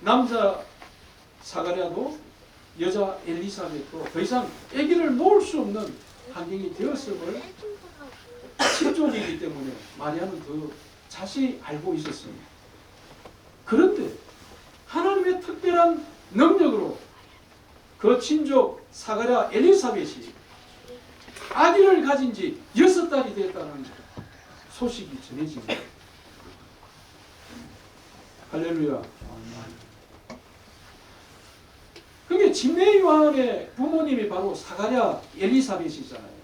남자 사가랴도 여자 엘리사벳도 더 이상 아기를 놓을 수 없는 환경이 되었음을 친족이기 때문에 마리아는 더 자세히 알고 있었습니다. 그런데 하나님의 특별한 능력으로 그 친족 사가랴 엘리사벳이 아기를 가진 지 6달이 됐다는 소식이 전해집니다. 할렐루야. 그게 침례 요한의 부모님이 바로 사가랴 엘리사벳이잖아요.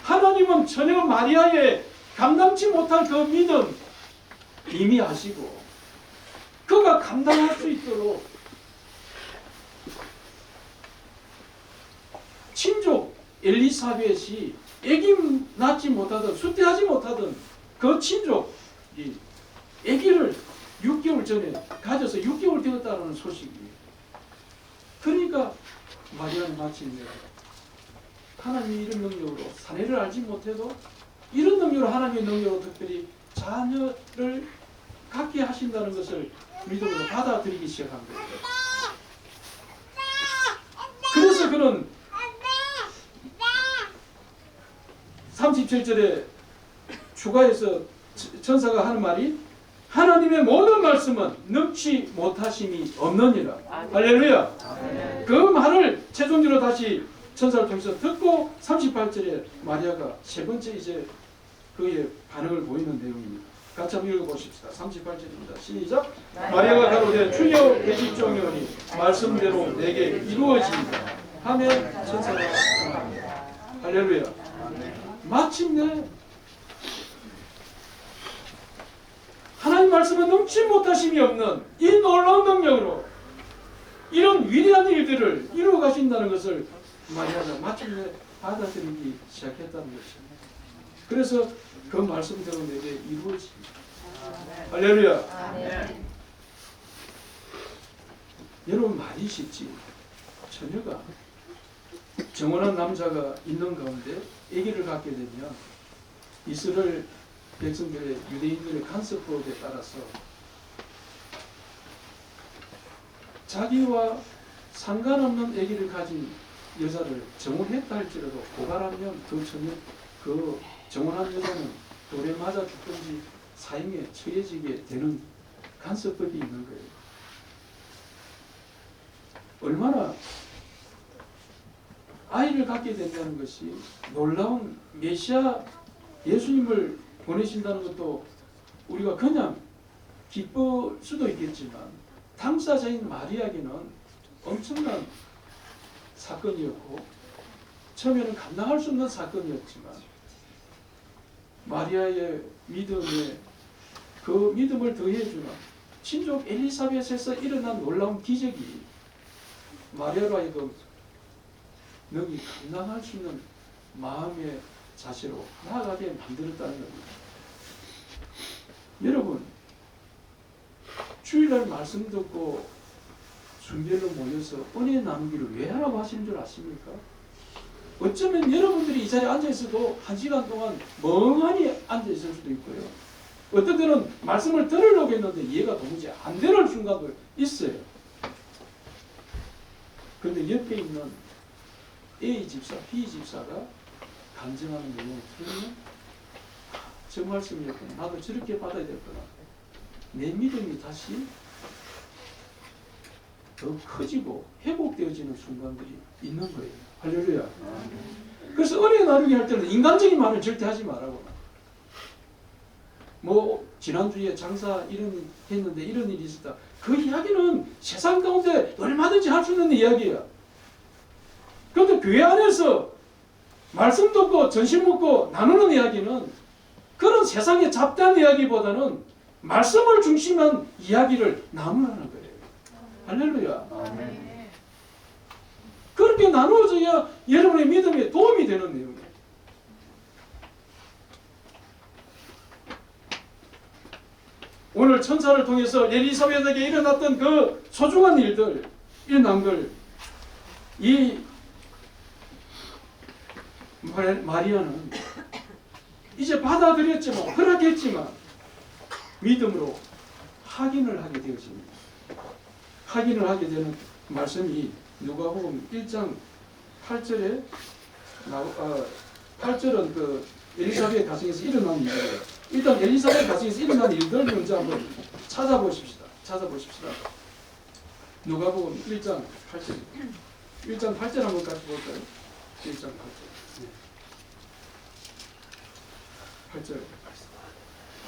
하나님은 전혀 마리아의 감당치 못할 그 믿음 이미 아시고 그가 감당할 수 있도록 친족 엘리사벳이 아기 낳지 못하던 수태하지 못하던 그 친족이 아기를 6개월 전에 가져서 6개월 되었다는 소식이에요. 그러니까 마리아는 마침내 하나님이 이런 능력으로 사내를 알지 못해도 이런 능력으로 하나님의 능력으로 특별히 자녀를 갖게 하신다는 것을 믿음으로 받아들이기 시작한 거예요. 그래서 그는 37절에 추가해서 천사가 하는 말이 하나님의 모든 말씀은 능치 못하심이 없느니라. 할렐루야. 그 말을 최종적으로 다시 천사를 통해서 듣고 38절에 마리아가 세 번째 이제 그의 반응을 보이는 내용입니다. 같이 한번 읽어보십시다. 38절입니다. 시작. 마리아가 가로되 주여 계시종이오니 말씀대로 내게 이루어지리라 하며 천사가 말합니다. 할렐루야. 마침내 하나님 말씀은 넘치 못하심이 없는 이 놀라운 능력으로 이런 위대한 일들을 이루어 가신다는 것을 마리아가 마침내 받아들이기 시작했다는 것입니다. 그래서 그 말씀대로 내게 이루어집니다. 할렐루야. 여러분 말이 쉽지 처녀가 정원한 남자가 있는 가운데 아기를 갖게 되면 이스라엘 백성들의 유대인들의 간섭법에 따라서 자기와 상관없는 아기를 가진 여자를 정혼했다 할지라도 고발하면 그 정혼한 여자는 돌에 맞아 죽든지 사형에 처해지게 되는 간섭법이 있는 거예요. 얼마나 아이를 갖게 된다는 것이 놀라운 메시아 예수님을 보내신다는 것도 우리가 그냥 기쁠 수도 있겠지만 당사자인 마리아에게는 엄청난 사건이었고 처음에는 감당할 수 없는 사건이었지만 마리아의 믿음에 그 믿음을 더해주는 친족 엘리사벳에서 일어난 놀라운 기적이 마리아로 하여금 능히 감당할 수 있는 마음의 자세로 나아가게 만들었다는 겁니다. 여러분 주일날 말씀 듣고 순별로 모여서 은혜 나누기를 왜 하라고 하시는 줄 아십니까? 어쩌면 여러분들이 이 자리에 앉아있어도 1시간 동안 멍하니 앉아있을 수도 있고요. 어떤 때는 말씀을 들으려고 했는데 이해가 도무지 안 되는 순간도 있어요. 그런데 옆에 있는 A 집사, B 집사가 간증하는 내용을 들으면 저 말씀이었구나. 나도 저렇게 받아야 됐구나. 내 믿음이 다시 더 커지고 회복되어지는 순간들이 있는 거예요. 할렐루야. 그래서 은혜 나누기 할 때는 인간적인 말을 절대 하지 말라고. 뭐 지난주에 장사 이런 했는데 이런 일이 있었다. 그 이야기는 세상 가운데 얼마든지 할 수 있는 이야기야. 그런데 교회 안에서 말씀 듣고 전심 먹고 나누는 이야기는 그런 세상의 잡다한 이야기보다는 말씀을 중심한 이야기를 나누라는 거예요. 할렐루야. 그렇게 나누어져야 여러분의 믿음에 도움이 되는 내용이에요. 오늘 천사를 통해서 엘리사벳에게 일어났던 그 소중한 일들, 일어난 걸 이 마리아는 이제 받아들였지만, 허락했지만 믿음으로 확인을 하게 되었습니다. 확인을 하게 되는 말씀이 누가복음 1장 8절에 8절은 그 엘리사벳 가정에서 일어난 일이에요. 일단 엘리사벳 가정에서 일어난 일들 먼저 한번 찾아보십시다. 누가복음 1장 8절. 1장 8절 한번 같이 볼까요? 1장 8절.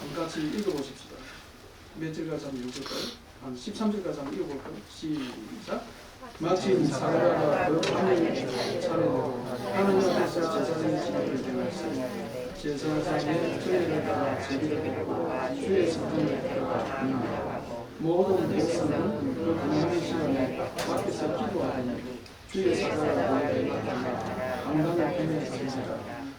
한번 같이 읽어보십시다. 몇 절까지 한번 읽어볼까요? 한 13절까지 한번 읽어볼까요? 시작. 마침 사라가 그 하늘 차례대로 하나님 앞에서 제사장의 지위를 행하였으니 제사장의 주례를 따라 제비를 드리고 주의 성전에 들어가 공양하고 모든 백성은 그 공양의 시간에 밖에서 기도하니 주의 사자가 모여있는 강단을 헤매시니라.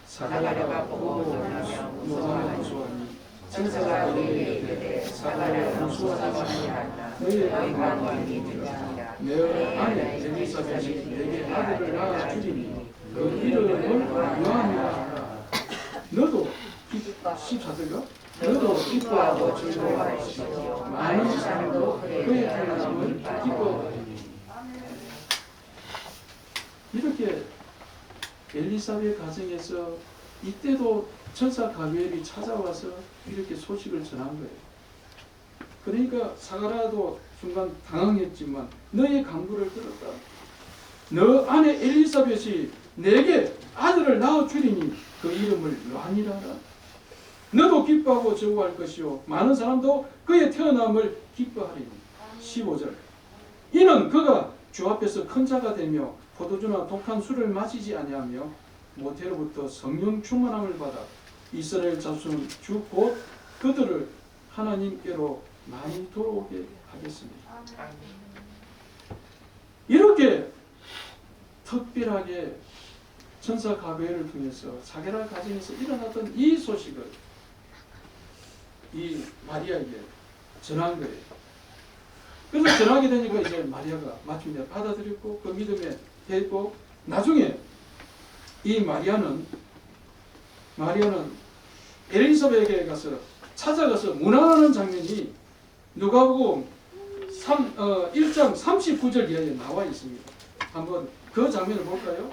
사자가 보고 노담에 무수하니 천사가 너희에게 이르되 사자를 무수하지 말라. 너희의 강단을 믿으라. 내 아내 엘리사벳이 내게 아들을 낳아주리니 그 이름을 요한이라. 너도 14절가? 너도 기뻐하고 즐거워할 것이요 많은 사람도 그의 태어남을 기뻐하리니. 이렇게 엘리사벳 가정에서 이때도 천사 가브리엘이 찾아와서 이렇게 소식을 전한 거예요. 그러니까 사가랴도 순간 당황했지만 너의 간구를 들었다. 너 아내 엘리사벳이 내게 아들을 낳아주리니 그 이름을 요한이라. 너도 기뻐하고 즐거워할 것이요 많은 사람도 그의 태어남을 기뻐하리니. 15절. 이는 그가 주 앞에서 큰 자가 되며 포도주나 독한 술을 마시지 아니하며 모태로부터 성령 충만함을 받아 이스라엘 자손 주 곧 그들을 하나님께로 많이 돌아오게 하겠습니다. 이렇게 특별하게 천사 가브리엘을 통해서 사게라 가정에서 일어났던 이 소식을 이 마리아에게 전한 거예요. 그래서 전하게 되니까 이제 마리아가 마침내 받아들였고 그 믿음에 했고 나중에 이 마리아는 엘리사벳에게 가서 찾아가서 문안하는 장면이 누가복음 1장 39절 이하에 나와 있습니다. 한번 그 장면을 볼까요?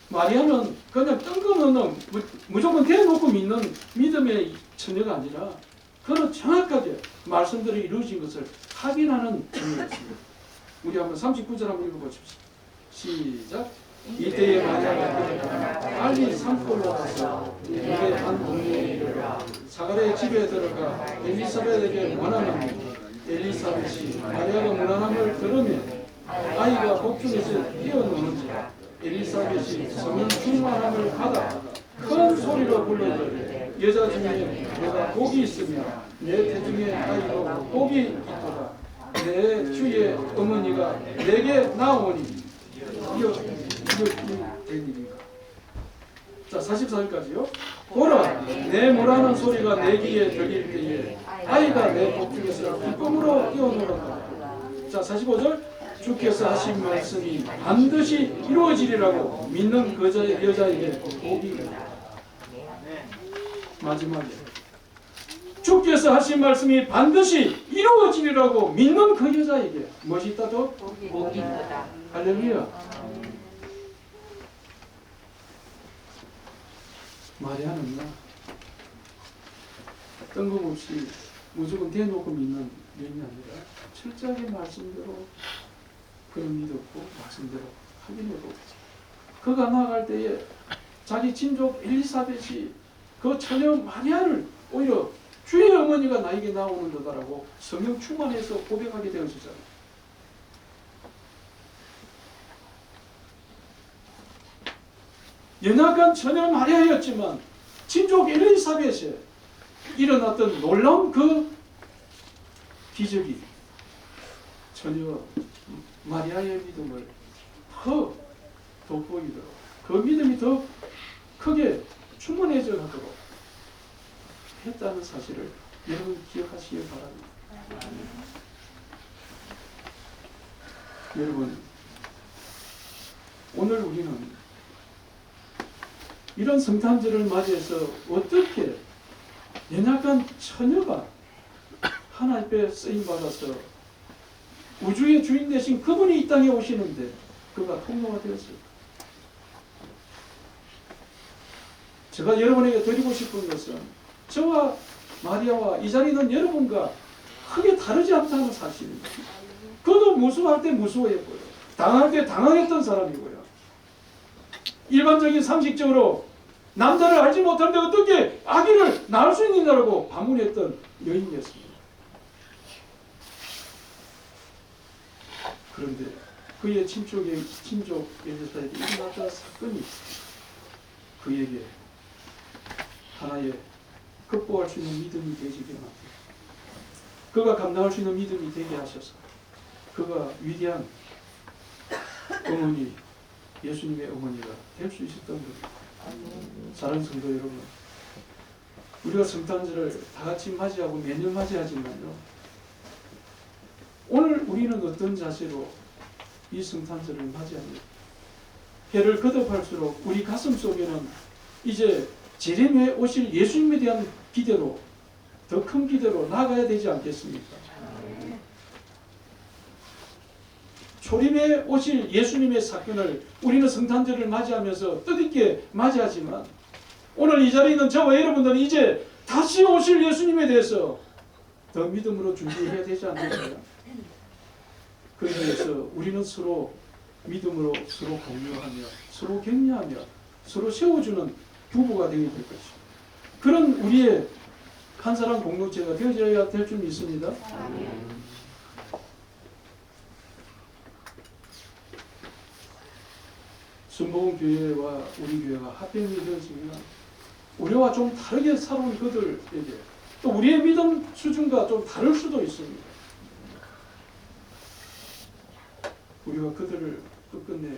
마리아는 그냥 뜬금없는 무조건 대놓고 믿는 믿음의 처녀가 아니라 그는 정확하게 말씀들이 이루어진 것을 확인하는 장면이었습니다. 우리 한번 39절 한번 읽어보십시오. 시작. 이때에 마리아가 일어나 빨리 산골로 가서 내게 한 동네에 이르러 사가랴의 집에 들어가 엘리사벳에게 문안하니 엘리사벳이 마리아가 문안함을 들으면 아이가 복중에서 뛰어노는지라. 엘리사벳이 성령 충만함을 받아 큰 소리로 불러들되 여자 중에 내가 복이 있으며 내 태중에 아이로 복이 있도다. 내 주의 어머니가 내게 나오니. 이거 된 일인가? 자, 44절까지요. 보라, 내 모라는 소리가 내 귀에 들릴 때에 아이가 내 복중에서 기쁨으로 뛰어놀았다. 자, 45절. 주께서 하신 말씀이 반드시 이루어지리라고 믿는 그 여자에게 복이 있다. 마지막에 주께서 하신 말씀이 반드시 이루어지리라고 믿는 그 여자에게 무엇이 있다도? 복이 있다. 할렐루야. 마리아는요, 뜬금없이 무조건 대놓고 믿는 면이 아니라 철저하게 말씀대로 그런 믿었고 말씀대로 확인해보고 그가 나아갈 때에 자기 친족 엘리사벳이 그 처녀 마리아를 오히려 주의 어머니가 나에게 나오는 거다라고 성령 충만해서 고백하게 되어지잖아요. 연약한 처녀 마리아였지만 친족 엘리사벳에 일어났던 놀라운 그 기적이 처녀 마리아의 믿음을 더 돋보이도록 그 믿음이 더 크게 충만해져 가도록 했다는 사실을 여러분 기억하시기 바랍니다. 여러분, 오늘 우리는 이런 성탄절을 맞이해서 어떻게 연약한 처녀가 하나님 앞에 쓰임받아서 우주의 주인 되신 그분이 이 땅에 오시는데 그가 통로가 되었을까? 제가 여러분에게 드리고 싶은 것은 저와 마리아와 이 자리에 있는 여러분과 크게 다르지 않다는 사실입니다. 그도 무수할 때 무수했고요. 당할 때 당황했던 사람이고요. 일반적인 상식적으로 남자를 알지 못하는데 어떻게 아기를 낳을 수 있느냐고 반문했던 여인이었습니다. 그런데 그의 친족 엘리사벳이 일어났던 사건이 그에게 하나의 극복할 수 있는 믿음이 되시게 만듭니다. 그가 감당할 수 있는 믿음이 되게 하셔서 그가 위대한 어머니, 예수님의 어머니가 될 수 있었던 겁니다. 사랑하는 성도 여러분, 우리가 성탄절을 다 같이 맞이하고 매년 맞이하지만요, 오늘 우리는 어떤 자세로 이 성탄절을 맞이합니까? 해를 거듭할수록 우리 가슴 속에는 이제 제рем에 오실 예수님에 대한 기대로, 더 큰 기대로 나아가야 되지 않겠습니까? 초림에 오실 예수님의 사건을 우리는 성탄절을 맞이하면서 뜻있게 맞이하지만 오늘 이 자리에 있는 저와 여러분들은 이제 다시 오실 예수님에 대해서 더 믿음으로 준비해야 되지 않을까요? 그래서 우리는 서로 믿음으로 서로 공유하며 서로 격려하며 서로 세워주는 부부가 되게 될 것입니다. 그런 우리의 한 사람 공동체가 되어져야 될 줄 믿습니다. 순복음 교회와 우리 교회가 합병이 되어지면 우리와 좀 다르게 살아온 그들에게 또 우리의 믿음 수준과 좀 다를 수도 있습니다. 우리가 그들을 끝끝내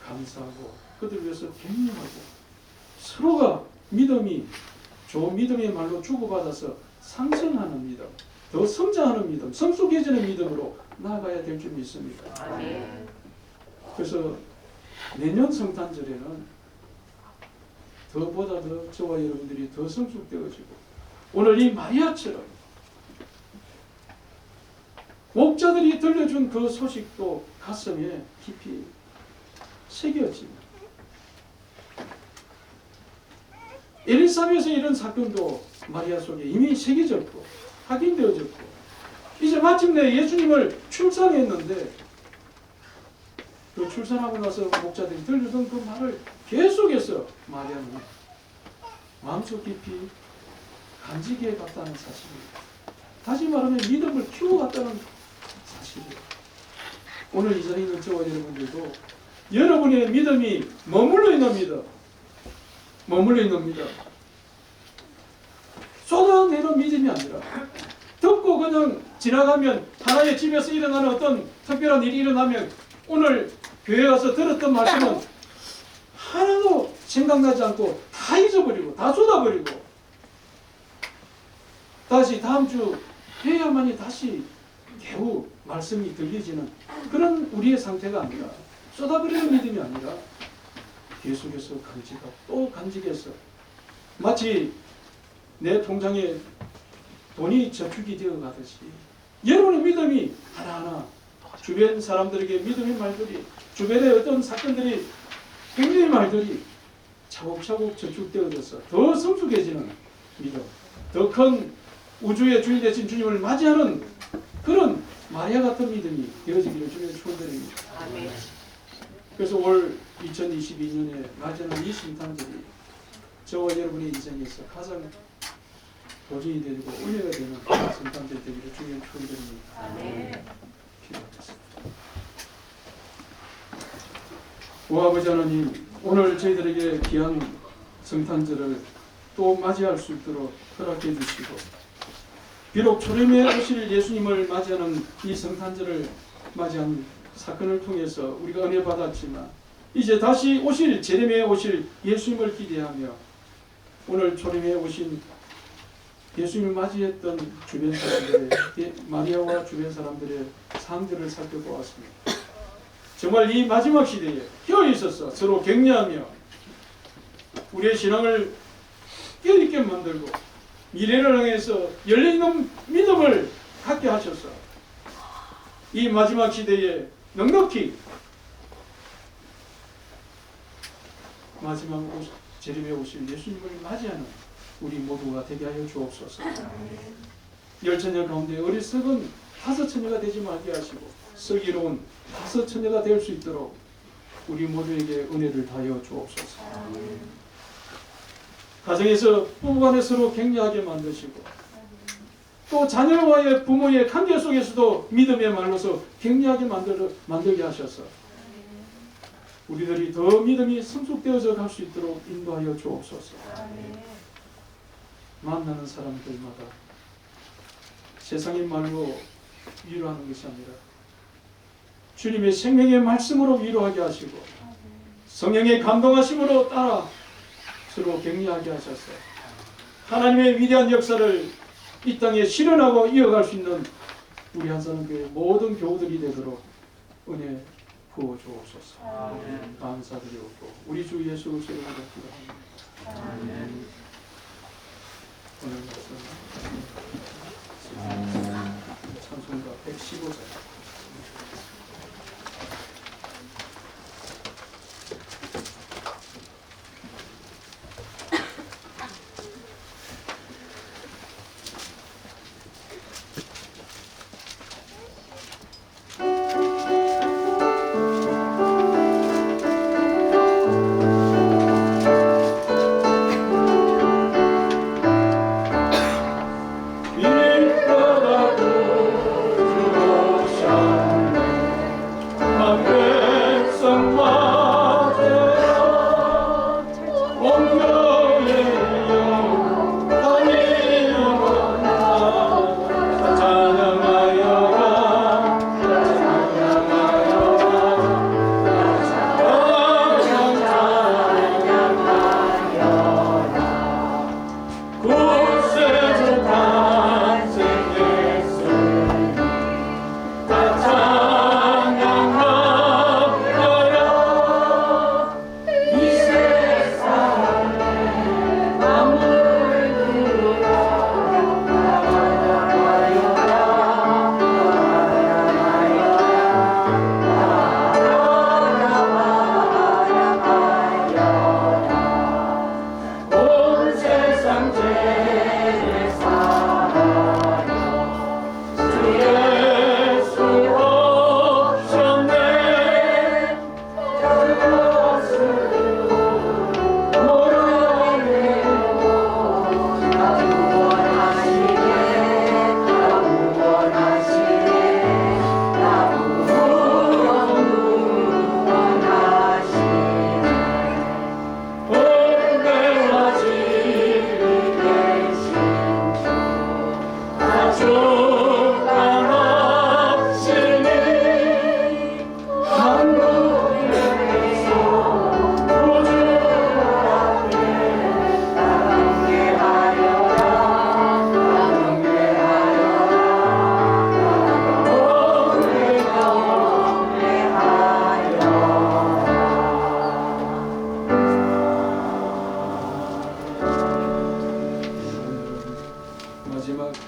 감사하고 그들을 위해서 격려하고 서로가 믿음이 좋은 믿음의 말로 주고받아서 상승하는 믿음, 더 성장하는 믿음, 성숙해지는 믿음으로 나아가야 될 줄 믿습니다. 그래서 내년 성탄절에는 더보다 더 저와 여러분들이 더 성숙되어지고 오늘 이 마리아처럼 목자들이 들려준 그 소식도 가슴에 깊이 새겨집니다. 엘리사벳의 이런 사건도 마리아 속에 이미 새겨졌고 확인되어졌고 이제 마침내 예수님을 출산했는데 그 출산하고 나서 목자들이 들려준 그 말을 계속해서 마리아는 마음속 깊이 간직해 갔다는 사실입니다. 다시 말하면 믿음을 키워갔다는 사실이에요. 오늘 이 자리에 있는 저와 여러분들도 여러분의 믿음이 머물러 있는 믿음, 머물러 있는 믿음, 쏟아내는 믿음이 아니라 듣고 그냥 지나가면 하나의 집에서 일어나는 어떤 특별한 일이 일어나면 오늘 교회 와서 들었던 말씀은 하나도 생각나지 않고 다 잊어버리고 다 쏟아버리고 다시 다음 주 해야만이 다시 겨우 말씀이 들리지는 그런 우리의 상태가 아니라 쏟아버리는 믿음이 아니라 계속해서 간직하고 또 간직해서 마치 내 통장에 돈이 저축이 되어 가듯이 여러분의 믿음이 하나하나 주변 사람들에게 믿음의 말들이 주변의 어떤 사건들이 행동의 말들이 차곡차곡 저축되어져서 더 성숙해지는 믿음, 더 큰 우주의 주인 되신 주님을 맞이하는 그런 마리아 같은 믿음이 되어지기를 주님의 축원드립니다. 그래서 올 2022년에 맞이하는 이 성탄절이 저와 여러분의 인생에서 가장 보증이 되고 은혜가 되는 성탄절 되기를 주님 축원드립니다. 기도하겠습니다. 오 아버지 하나님, 오늘 저희들에게 귀한 성탄절을 또 맞이할 수 있도록 허락해 주시고, 비록 초림에 오실 예수님을 맞이하는 이 성탄절을 맞이한 사건을 통해서 우리가 은혜 받았지만, 이제 다시 오실 재림에 오실 예수님을 기대하며 오늘 초림에 오신 예수님을 맞이했던 주변 사람들의, 마리아와 주변 사람들의 상들을 살펴보았습니다. 정말 이 마지막 시대에 혀 있어서 서로 격려하며 우리의 신앙을 깨어있게 만들고 미래를 향해서 열려있는 믿음을 갖게 하셔서 이 마지막 시대에 넉넉히 마지막 재림에 오실 예수님을 맞이하는 우리 모두가 되게 하여 주옵소서. 열 처녀 가운데 어리석은 5 처녀가 되지 말게 하시고 슬기로운 5 처녀가 될 수 있도록 우리 모두에게 은혜를 다하여 주옵소서. 가정에서 부부간에 서로 격려하게 만드시고, 또 자녀와의 부모의 관계 속에서도 믿음의 말로서 격려하게 만들게 하셔서 우리들이 더 믿음이 성숙되어져 갈 수 있도록 인도하여 주옵소서. 만나는 사람들마다 세상의 말로 위로하는 것이 아니라 주님의 생명의 말씀으로 위로하게 하시고 성령의 감동하심으로 따라 서로 격려하게 하셔서 하나님의 위대한 역사를 이 땅에 실현하고 이어갈 수 있는 우리 한산교회 모든 교우들이 되도록 은혜 부어 주옵소서. 감사드리옵고 우리 주 예수 그리스도의 이름으로 기도합니다. 오늘 말씀 찬송가 115절.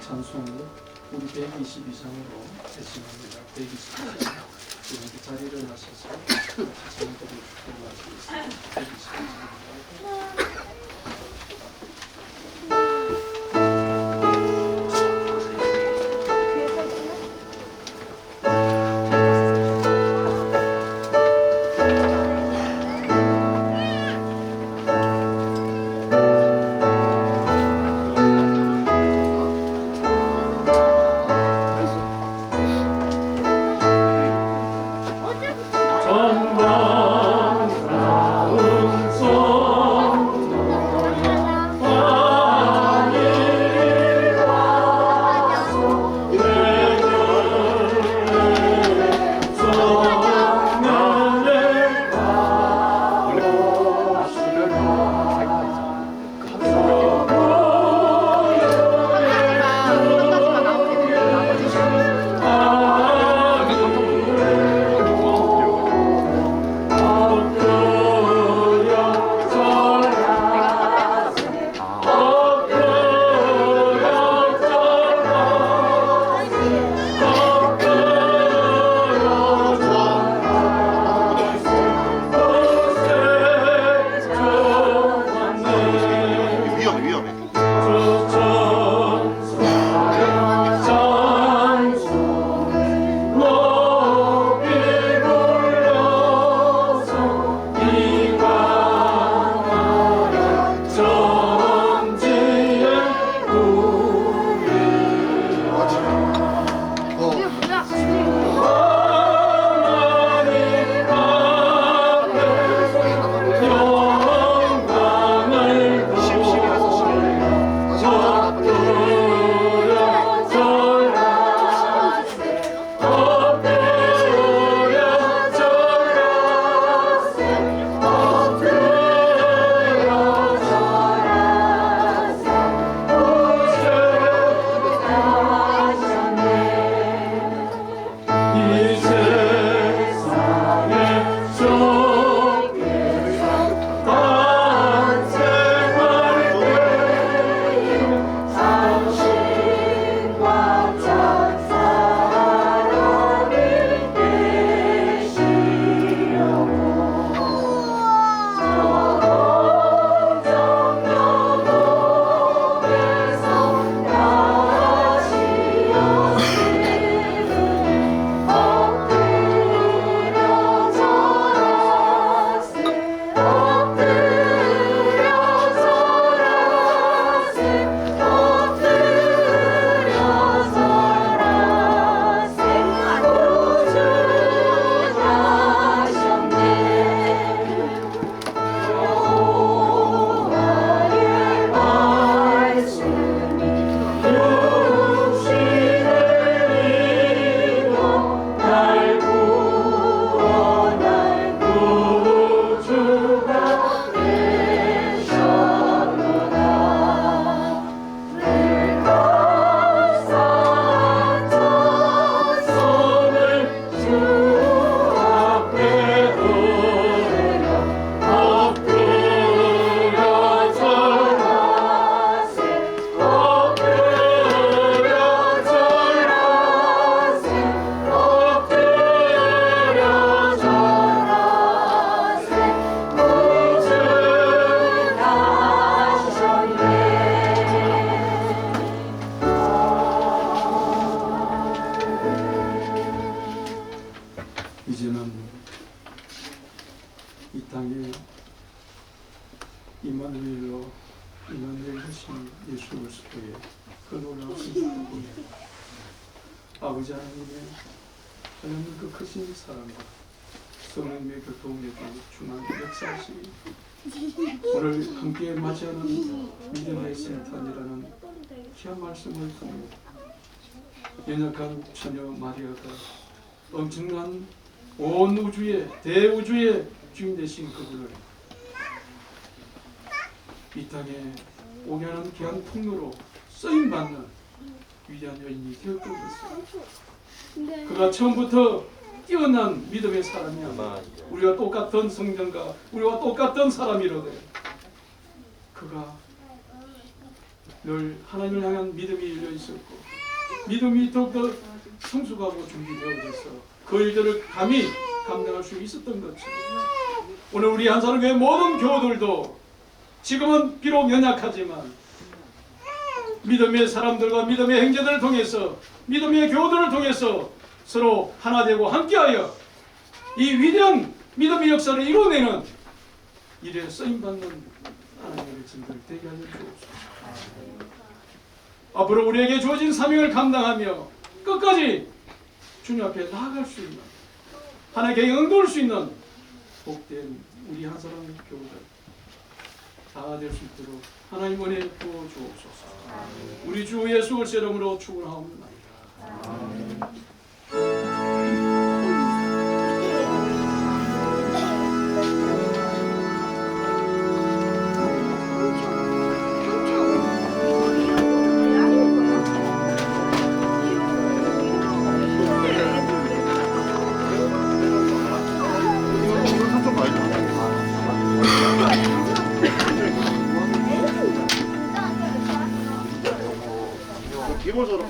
찬송을 우리 122장으로 대신합니다. 122장. 이렇게 자리를 하셔서 찬송들을 축복하시겠습니다. 122장입니다. 이제는 이 땅에 임마누엘 되신 예수 그리스도의 그 놀라우신 사랑이 아버지 하나님의 하나님 그 크신 사랑과 성령님의 교통에도 중한 역사시 오늘 함께 맞이하는 믿음의 생탄이라는 귀한 말씀을 통해 연약한 처녀 마리아가 엄청난 온 우주의 대우주의 주인 되신 그분을 이 땅에 오게 하는 귀한 통로로 쓰임받는 위대한 여인이 되었던 것입니다. 그가 처음부터 뛰어난 믿음의 사람이야. 우리와 똑같은 성전과 우리와 똑같은 사람이로되 그가 늘 하나님을 향한 믿음이 열려 있었고 믿음이 더욱더 성숙하고 준비되어져서 그 일들을 감히 감당할 수 있었던 것처럼 오늘 우리 한사람교회 모든 교우들도 지금은 비록 연약하지만 믿음의 사람들과 믿음의 형제들을 통해서 믿음의 교우들을 통해서 서로 하나 되고 함께하여 이 위대한 믿음의 역사를 이뤄내는 일에 쓰임받는 하나님의 백성들 되게 하여 주옵소서. 앞으로 우리에게 주어진 사명을 감당하며 끝까지 주님 앞에 나아갈 수 있는 하나님께 응도할 수 있는 복된 우리 한 사람 교우들 다 될 수 있도록 하나님 은혜 부어 주옵소서. 우리 주 예수 그리스도의 이름으로 축원하옵나이다. 기본적으로